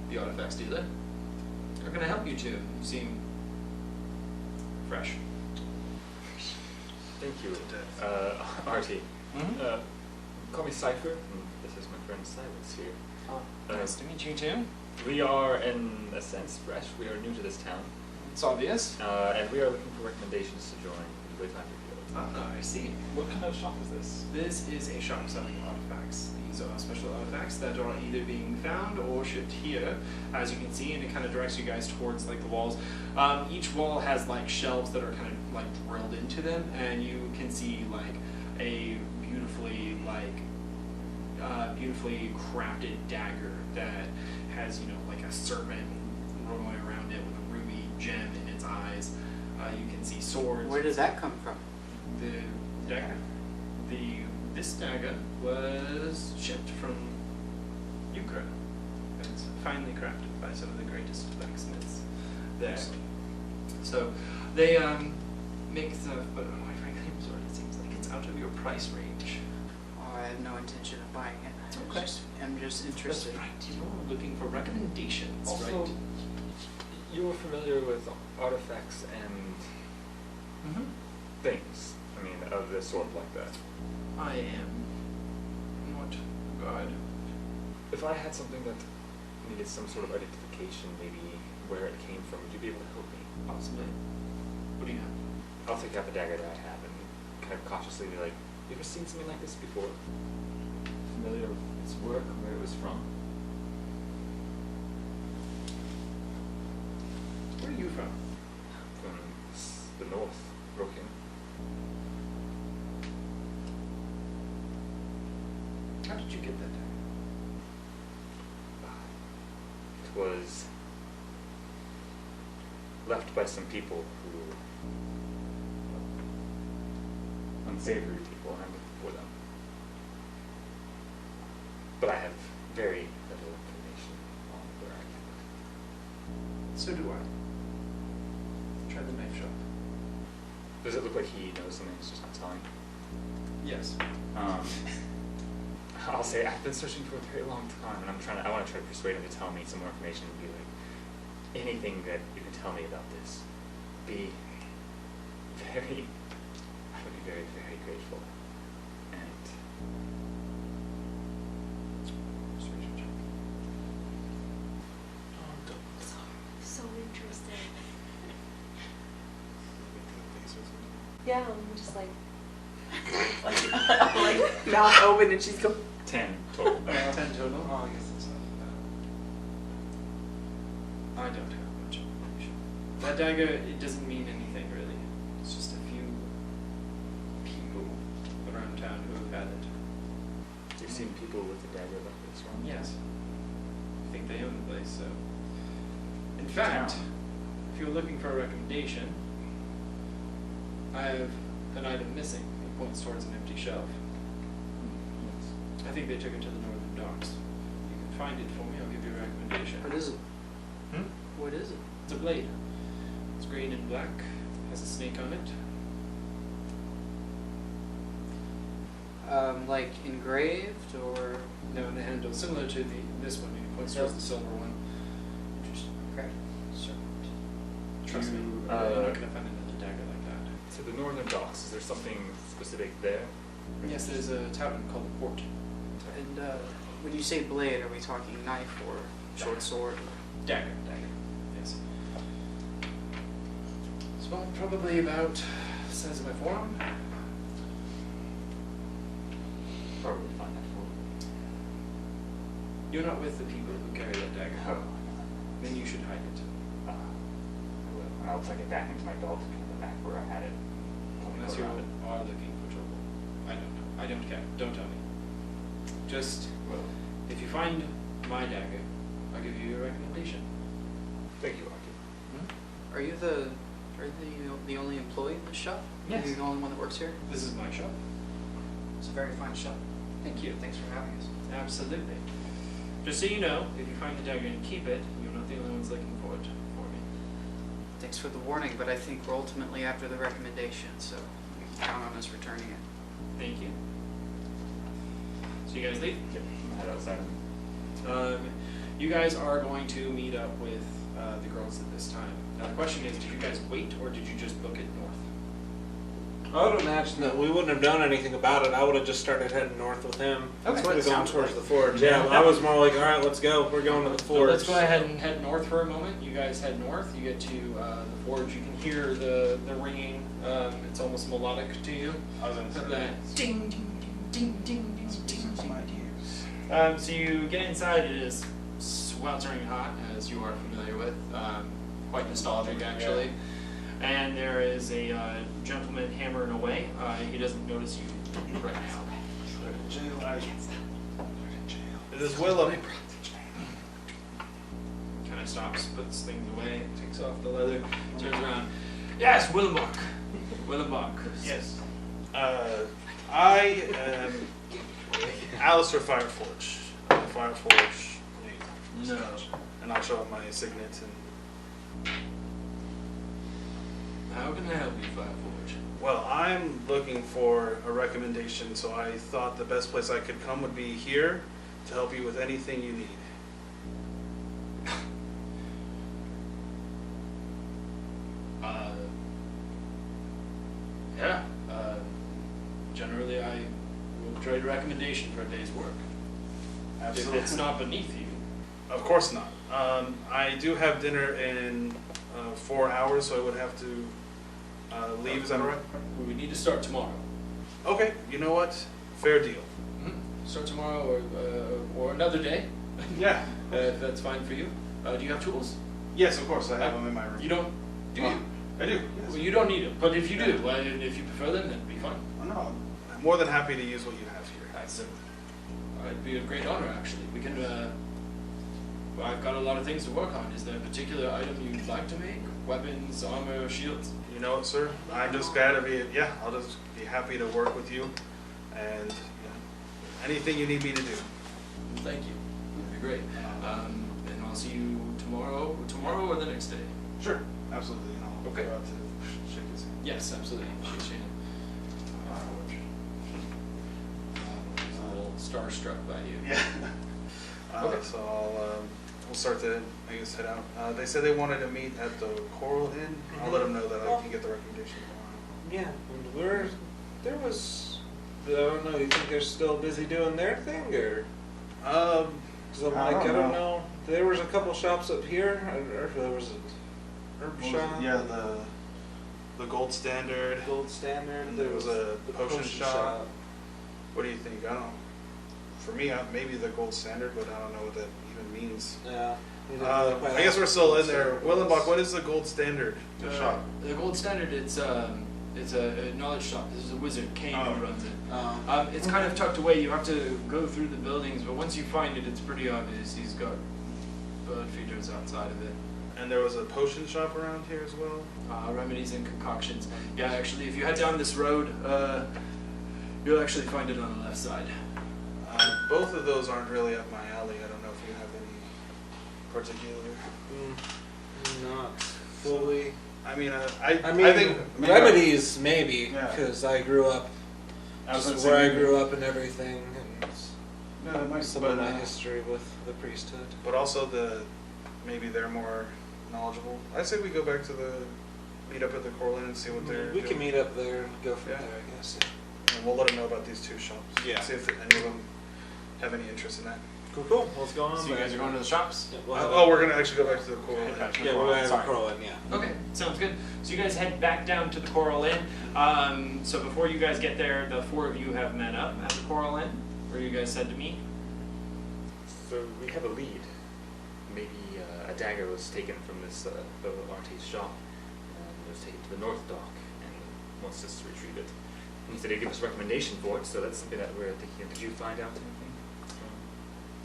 the artifacts dealer. How can I help you two? You seem fresh. Thank you, Artie. Call me Cypher. This is my friend Silence here. Nice to meet you too. We are, in a sense, fresh. We are new to this town. It's obvious. And we are looking for recommendations to join the WayFinder Guild. Ah, I see. What kind of shop is this? This is a shop selling artifacts. These are special artifacts that are either being found or shipped here, as you can see, and it kind of directs you guys towards like the walls. Each wall has like shelves that are kind of like drilled into them, and you can see like a beautifully crafted dagger that has, you know, like a serpent rolling around it with a ruby gem in its eyes. You can see swords. Where did that come from? The dagger? This dagger was shipped from Ukraine. It's finely crafted by some of the greatest blacksmiths there. So they make stuff, but quite frankly, it seems like it's out of your price range. Oh, I have no intention of buying it. Okay. I'm just interested. That's right. You're looking for recommendations, Also, right? you were familiar with artifacts and things. I mean, of this sort like that. I am not God. If I had something that needed some sort of identification, maybe where it came from, would you be able to help me? Possibly. What do you have? I'll take out the dagger that I have and kind of cautiously be like, you ever seen something like this before? Familiar with its work, where it was from? Where are you from? From the north, Broken. How did you get that dagger? It was left by some people who, unsavory people, and I'm looking for them. But I have very little information on where I kept So do I. Try the knife shop. it. Does it look like he knows something he's just not telling? Yes. I'll say I've been searching for a very long time, and I want to try to persuade him to tell me some more information and be like, anything that you can tell me about this, I would be very, very grateful. And persuasion check. So interested. Yeah, I'm just like mouth open and she's going. 10 total. 10 total? Oh, I guess that's not bad. I don't have much information. That dagger, it doesn't mean anything really. It's just a few people around town who have had it. You've seen people with a dagger like this one? Yes. I think they own the place, so. In fact, if you're looking for a recommendation, I have an item missing. It points towards an empty shelf. I think they took it to the northern docks. You can find it for me, I'll give you a recommendation. What is it? Hmm? What is it? It's a blade. It's green and black, has a snake on it. Like engraved or? No, and the handle, similar to this one, it points towards the silver one. Interesting. Okay. So, Trust me, You, you're not going to find another dagger like that. To the northern docks, is there something specific there? Yes, there's a tavern called the Port. and when you say blade, are we talking knife or short sword? Dagger, yes. It's probably about the size of my forearm. Probably find that for You're not with the people who carry that dagger. Oh. Then you should hide it. I will. And I'll tuck it back into my belt and the back where I had it. Unless you are looking for trouble. I don't know. I don't care. Don't tell me. Just, Well, if you find my dagger, I'll give you a recommendation. thank you, Archie. Are you the only employee in the shop? Yes. Are you the only one that works here? This is my shop. It's a very fine shop. Thank you. Thanks for having us. Absolutely. Just so you know, if you find the dagger and keep it, you're not the only ones looking for it for me. Thanks for the warning, but I think we're ultimately after the recommendation, so you can count on us returning it. Thank you. So you guys leave? Yep. Head outside. You guys are going to meet up with the girls at this time. Now the question is, did you guys wait or did you just book it north? I would imagine that we wouldn't have done anything about it. I would have just started heading north with him. Okay. We're going Sounds towards good. the forge. Yeah, I was more like, all right, let's go. We're going to the So forge. let's go ahead and head north for a moment. You guys head north. You get to the forge. You can hear the ringing. It's almost melodic to you. I was gonna say That ding, ding, ding, ding, ding, ding, some ding. ideas. So you get inside. It is sweltering hot, as you are familiar with. Quite nostalgic, actually. And there is a gentleman hammering away. He doesn't notice you right now. It is Willem. Kind of stops, puts things away, takes off the leather, turns around. Yes, Willenbach. Willenbach. Yes. I am Alistair Fireforge. Fireforge lead. No. And I'll show up my signet and. How can I help you, Fireforge? Well, I'm looking for a recommendation, so I thought the best place I could come would be here to help you with anything you need. Yeah. Generally, I will trade a recommendation for a day's work. If it's not beneath you. Of course not. I do have dinner in 4 hours, so I would have to leave. Is that all right? We need to start tomorrow. Okay. You know what? Fair deal. Start tomorrow or another day. Yeah. If that's fine for you. Do you have tools? Yes, of course. I have them in my room. You don't? Do you? I do. Well, you don't need them, but if you do, if you prefer them, that'd be fine. Oh, no. I'm more than happy to use what you have here. It'd be a great honor, actually. We can. Well, I've got a lot of things to work on. Is there a particular item you'd like to make? Weapons, armor, shields? You know what, sir? I'm just glad to be. Yeah, I'll just be happy to work with you, and anything you need me to do. Thank you. That'd be great. And I'll see you tomorrow. Tomorrow or the next day? Sure. Absolutely. And I'll Okay. go out to shake his hand. Yes, absolutely. She's a little starstruck by you. Yeah. Okay. So we'll start to, I guess, head out. They said they wanted to meet at the Coral Inn. I'll let them know that I can get the recommendation tomorrow. Yeah, and there was, I don't know, you think they're still busy doing their thing, or? Cause I'm like, I don't know. There was a couple shops up here, or there was a herb shop. Yeah, the Gold Standard. Gold Standard. There was a the potion shop. What do you think? I don't know. For me, maybe the Gold Standard, but I don't know what that even means. Yeah. I guess we're still in there. Willenbach, what is the Gold Standard shop? The Gold Standard, it's a knowledge shop. This is a wizard, Kane, who runs it. It's kind of tucked away. You have to go through the buildings, but once you find it, it's pretty obvious. He's got bird feeders outside of it. And there was a potion shop around here as well? Remedies and concoctions. Yeah, actually, if you head down this road, you'll actually find it on the left side. Both of those aren't really up my alley. I don't know if you have any particular. Not fully. I mean, I think remedies maybe, Yeah. because I grew up, I was just gonna say where I maybe- grew up and everything, and No, that might, some but, of my history with the priesthood. but also maybe they're more knowledgeable. I say we go back to meet up at the Coral Inn and see what they're We doing. can meet up there and go from Yeah. there, I guess. And we'll let them know about these two shops. Yeah. See if any of them have any interest in that. Cool. Let's go on. So you guys are going to the shops? Yeah, we'll have Oh, we're gonna actually go back to the Coral Inn. Back to the yeah, Coral we'll Inn, have sorry. a Coral Inn, yeah. Okay, sounds good. So you guys head back down to the Coral Inn. So before you guys get there, the four of you have met up at the Coral Inn, where you guys said to meet. So we have a lead. Maybe a dagger was taken from this artist's shop and was taken to the North Dock and wants us to retrieve it. He said he'd give us a recommendation for it, so that's something that we're thinking of. Did you find out anything from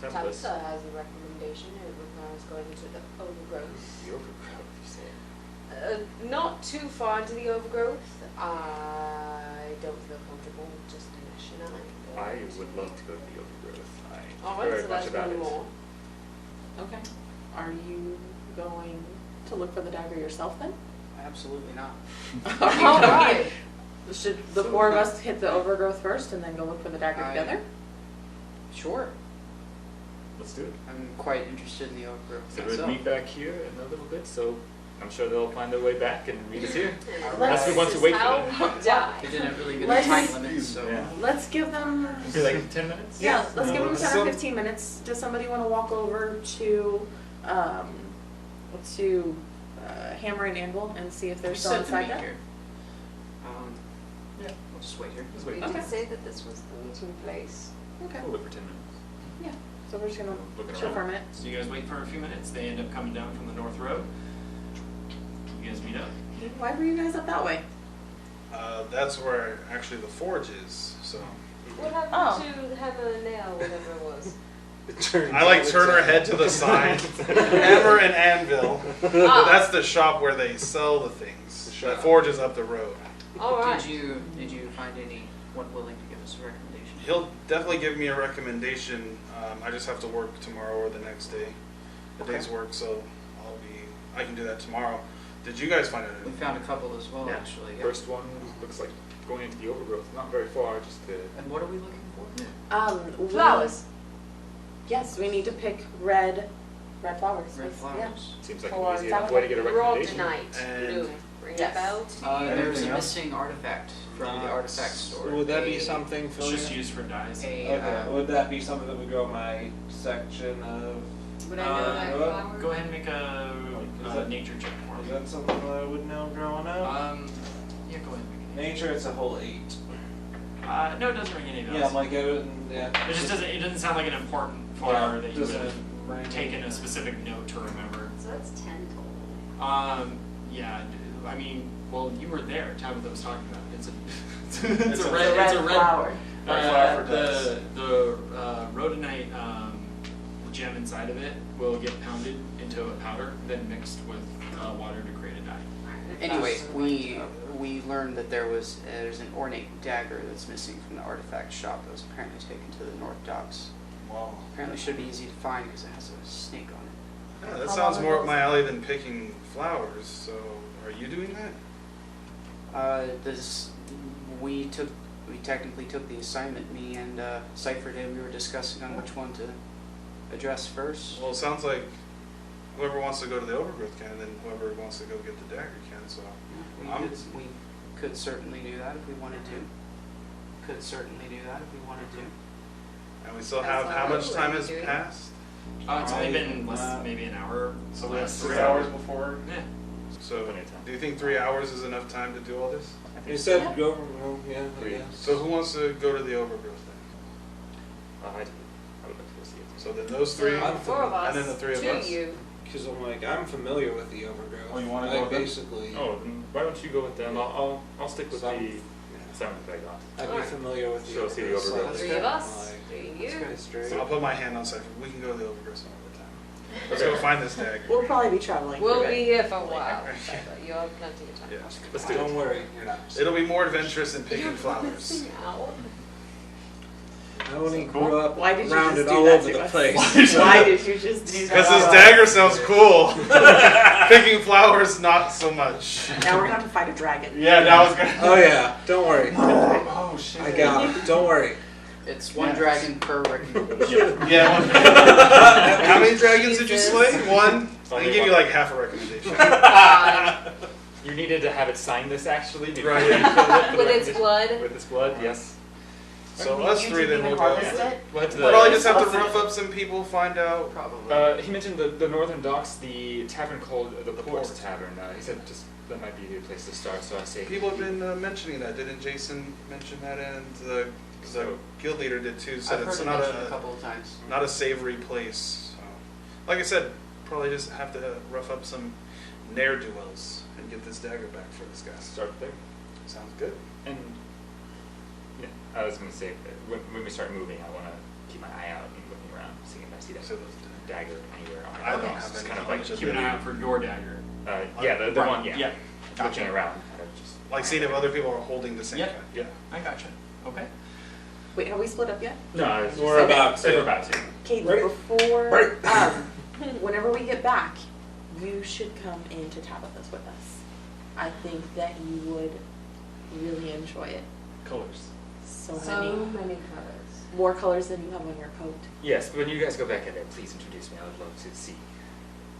Tempest? Tabitha has a recommendation. It requires going to the overgrowth. The overgrowth, you say? Not too far into the overgrowth. I don't feel comfortable with just dashing on it. I would love to go to the overgrowth. I Alright, heard so much that's about one it. more. Okay. Are you going to look for the dagger yourself then? Absolutely not. All right. Right. Should the So- four of us hit the overgrowth first and then go look for the dagger together? Sure. Let's do it. I'm quite interested in the overgrowth So we'll myself. meet back here in a little bit, so I'm sure they'll find their way back and meet us here. Let's- Unless we want to This wait is for how them. we die. They didn't really get a Let's- time limit, so. Yeah. Let's give them, Be like 10 minutes? yeah, let's give them 10 So- or 15 minutes. Does somebody want to walk over to Hammer and Anvil and see if they're We still said to inside meet that? here. Yeah, we'll just wait here. Just We wait. Okay. did say that this was the meeting place. Okay. We'll wait for 10 minutes. Yeah. So we're just gonna Looking chill around. for a minute. So you guys wait for a few minutes. They end up coming down from the north road. You guys meet up. Why were you guys up that way? That's where actually the forge is. So What happened Oh. to Hammer and Nail, whatever it was? It turns I like out turn it's her a- head to the side. Hammer and Anvil. Ah. That's the shop where they sell the things. The shop. forge is up the road. All right. Did you find anyone willing to give us a recommendation? He'll definitely give me a recommendation. I just have to work tomorrow or the next day. The Okay. day's work, so I can do that tomorrow. Did you guys find We it? found a couple as well, Yeah. actually. Yeah. First one looks like going into the overgrowth. Not very far, just to... And what are we looking for? Flowers. Yes, we need to pick red flowers. Red Yeah. flowers. Seems like Or an easy enough way to get a recommendation. Rhodonite And- bloom. Ring Yes. a bell to you? There's Anything a else? missing artifact from the artifact store. Would that be A- something It's familiar? just used for dyes. Okay, would that be something that would go in my section of? Would I know that flower? Go ahead and make a Is that- nature check for Is me. that something that I would know growing up? Yeah, go ahead and make Nature, it's a whole 8. it. No, it doesn't ring any bells. Yeah, I'm like, yeah. It just doesn't. It doesn't sound like an important flower that you would doesn't have ring taken a specific note to remember. So that's 10 total. Yeah. I mean, well, you were there. Tabitha was talking about it. It's a. It's a red. red It's a red flower. Red flower for the rhodonite gem inside of it will get pounded into a powder, then mixed with water to create a dye. Anyway, we learned that there's an ornate dagger that's missing from the artifact shop that was apparently taken to the north docks. Wow. Apparently should be easy to find because it has a snake on it. Yeah, that How sounds long more ago up my alley than picking flowers. So, are you doing that? We technically took the assignment, me and Cypher did. We were discussing on which one to address first. Well, it sounds like whoever wants to go to the overgrowth can, and then whoever wants to go get the dagger can. So, We could certainly do that if we wanted to. and we still That's have how not much what time we're has doing. passed? It's only been maybe an hour. So we have less. 3 hours before. Yeah. So, Plenty of time. do you think 3 hours is enough time to do all this? I think You so. said go, well, yeah, I Three. guess. So, who wants to go to the overgrowth then? I would like to go see it. So then those three, So, 4 of us, and then the 3 of 2 us. you. Because I'm like, I'm familiar with the overgrowth. Oh, you wanna I go with them? basically, Oh, then why don't you go with them? I'll stick with Some- the 7th that I got. I'd be Alright. familiar with the So, see the overgrowth. overgrowth. 3 of us, Like, 3 you. history. So I'll put my hand on Cypher. We can go to the overgrowth some other time. Let's go find this dagger. We'll probably be traveling. We'll for a be bit. here for a while. You have plenty of time. Yeah. Let's do Don't it. worry, you're not. It'll be more adventurous than picking You're flowers. missing out. I only grew up Why did you rounded just do all that over to the us? place. Why did you just do that? Because this dagger sounds cool. Picking flowers, not so much. Now we're gonna have to fight a dragon. Yeah, that was gonna. Oh yeah, don't worry. Oh shit. I got it. Don't worry. It's one Yes. dragon per recommendation. Yeah. How many dragons did you slay? One. I Only can give you one. like half a recommendation. You needed to have it sign this actually before Right. you filled it for the With its recommendation. blood. With its blood, yes. So You us two 3 then even we'll go. harvest it? We'll head to We'll probably the. just have to rough up some people, find out. Probably. He mentioned the northern docks, the tavern called the Port Port. Tavern. He said just that might be a good place to start. So I say People have been mentioning that. Didn't Jason mention that? And the guild leader did too. Said I've it's heard it not mentioned a a couple of times. not a savory place. So, like I said, probably just have to rough up some ne'er-do-wells and get this dagger back for this guy. start there. Sounds good. And yeah, I was going to say when we start moving, I want to keep my eye out and looking around, seeing if I see that So dagger anywhere on I my don't docks. have Just any kind of knowledge like of Keep an eye out for your dagger. yeah, the Right. one, yeah. Yeah. Gotcha. Looking around, kind of just Like seeing if other people are holding the same Yep. kind. Yeah. I gotcha. Okay. Wait, have we split up yet? No, I was just We're okay. about to. We're about to. Kate, Right. before, Right. whenever we get back, you should come into Tabitha's with us. I think that you would really enjoy it. Colors. So So many many colors. more colors than you have on your coat. Yes, but when you guys go back in there, please introduce me. I would love to see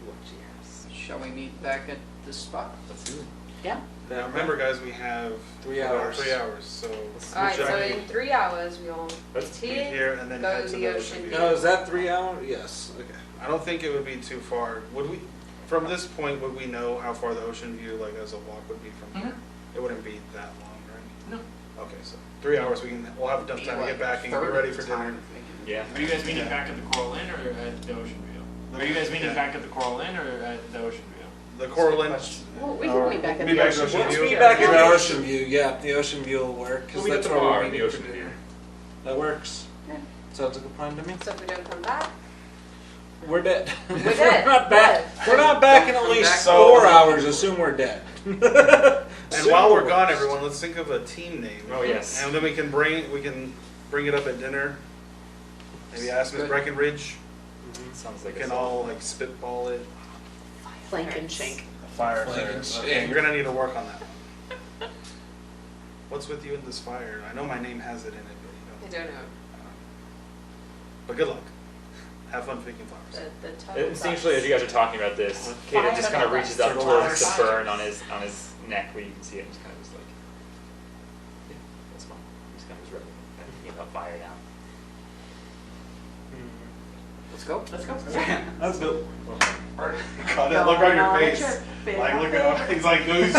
what she has. Shall we meet back at this spot. Let's do it. Yeah. Now remember, guys, we have 3 hours. 3 hours, so Alright, should so I in 3 hours we'll Let's meet meet here and then go head to to the ocean view. No, is that 3 hours? Yes. Okay. I don't think it would be too far. Would we, from this point, would we know how far the ocean view, like as a walk, would be from here? It wouldn't be that long, right? No. Okay, so 3 hours, we'll have enough time to get back and be ready for dinner. Yeah. Are you guys meeting back at the Coral Inn or at the Ocean View? Are you guys meeting Yeah. back at the Coral Inn or at the Ocean View? The Coral Inn. Well, we can meet back at Meet the back at ocean. the Ocean Let's View. meet back at the Ocean View. Yeah, the Ocean View will work because We'll meet that's at the where bar we're in the meeting for Ocean View. dinner. That works. Yeah. Sounds like a plan to me. So if we don't come back, We're dead. We're dead. We're not back. We're not back in at least back. 4 hours. Assume we're dead. And while we're gone, everyone, let's think of a team name. Oh, yes. And then we can bring it up at dinner. Maybe ask Miss Good. Breckenridge. Sounds like We a can all like spitball it. Flank and shank. Fire. Flankens. Okay, you're gonna need to work on that. What's with you in this fire? I know my name has it in it, I but you don't know. But good luck. Have fun picking flowers. The total Instinctually, as you guys are talking about this, Kaden just kind of reaches up towards the burn on his neck where you can see it and just kind of just like, yeah, that's fine. He's kind of just rubbing it, thinking about fire now. Let's go. Let's go. That's good. Well, God, that look on your Going on a face. trip, Like, look at he's like, these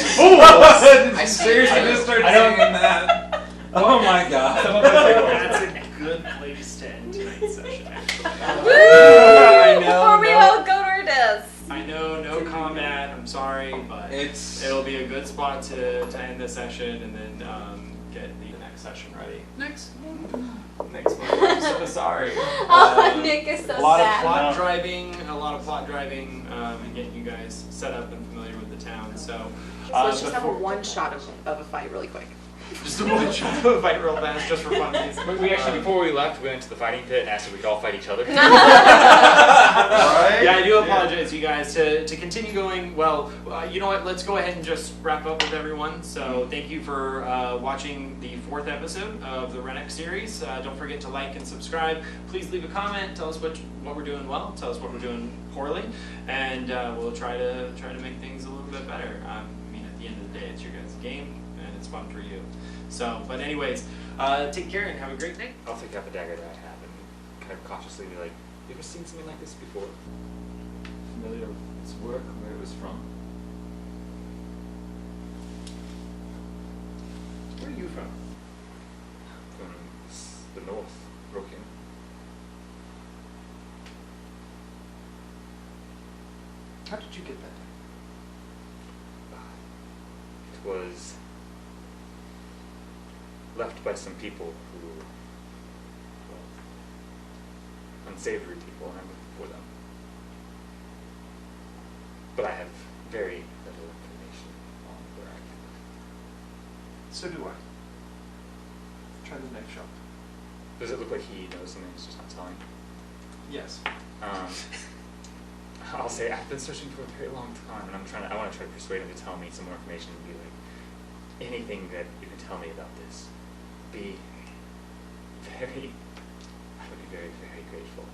Please. fools! I seriously just started I don't- saying that. Oh my god. That's a good place to end tonight's session, actually. Woo! I know, Before we no. all go to our desks. I know, no combat, I'm sorry, but It's it'll be a good spot to end the session and then get the next session ready. Next. Next one. I'm so sorry. Oh, Nick is so A lot sad. of plot driving, and getting you guys set up and familiar with the town. So, So let's just have a before- one shot of a fight really quick. just a one shot of a fight real fast, just for fun. we actually, before we left, we went into the fighting pit and asked if we could all fight each other. Right? Yeah, I do apologize, you guys. To continue going, well, you know what? Let's go ahead and just wrap up with everyone. So thank you for watching the 4th episode of the Rennok series. Don't forget to like and subscribe. Please leave a comment. Tell us what we're doing well. Tell us what we're doing poorly, and we'll try to make things a little bit better. I mean, at the end of the day, it's your guys' game, and it's fun for you. So, but anyways, take care and have a great day. I'll take out the dagger that I have and kind of cautiously be like, you ever seen something like this before? Familiar with its work and where it was from. Where are you from? From the north, Broken. How did you get that? It was left by some people who, well, unsavory people, and I'm looking for them. But I have very little information on where I can look. So do I. Try the next shop. Does it look like he knows something he's just not telling? Yes. I'll say I've been searching for a very long time, and I want to try to persuade him to tell me some more information and be like, anything that you can tell me about this, I would be very, very grateful.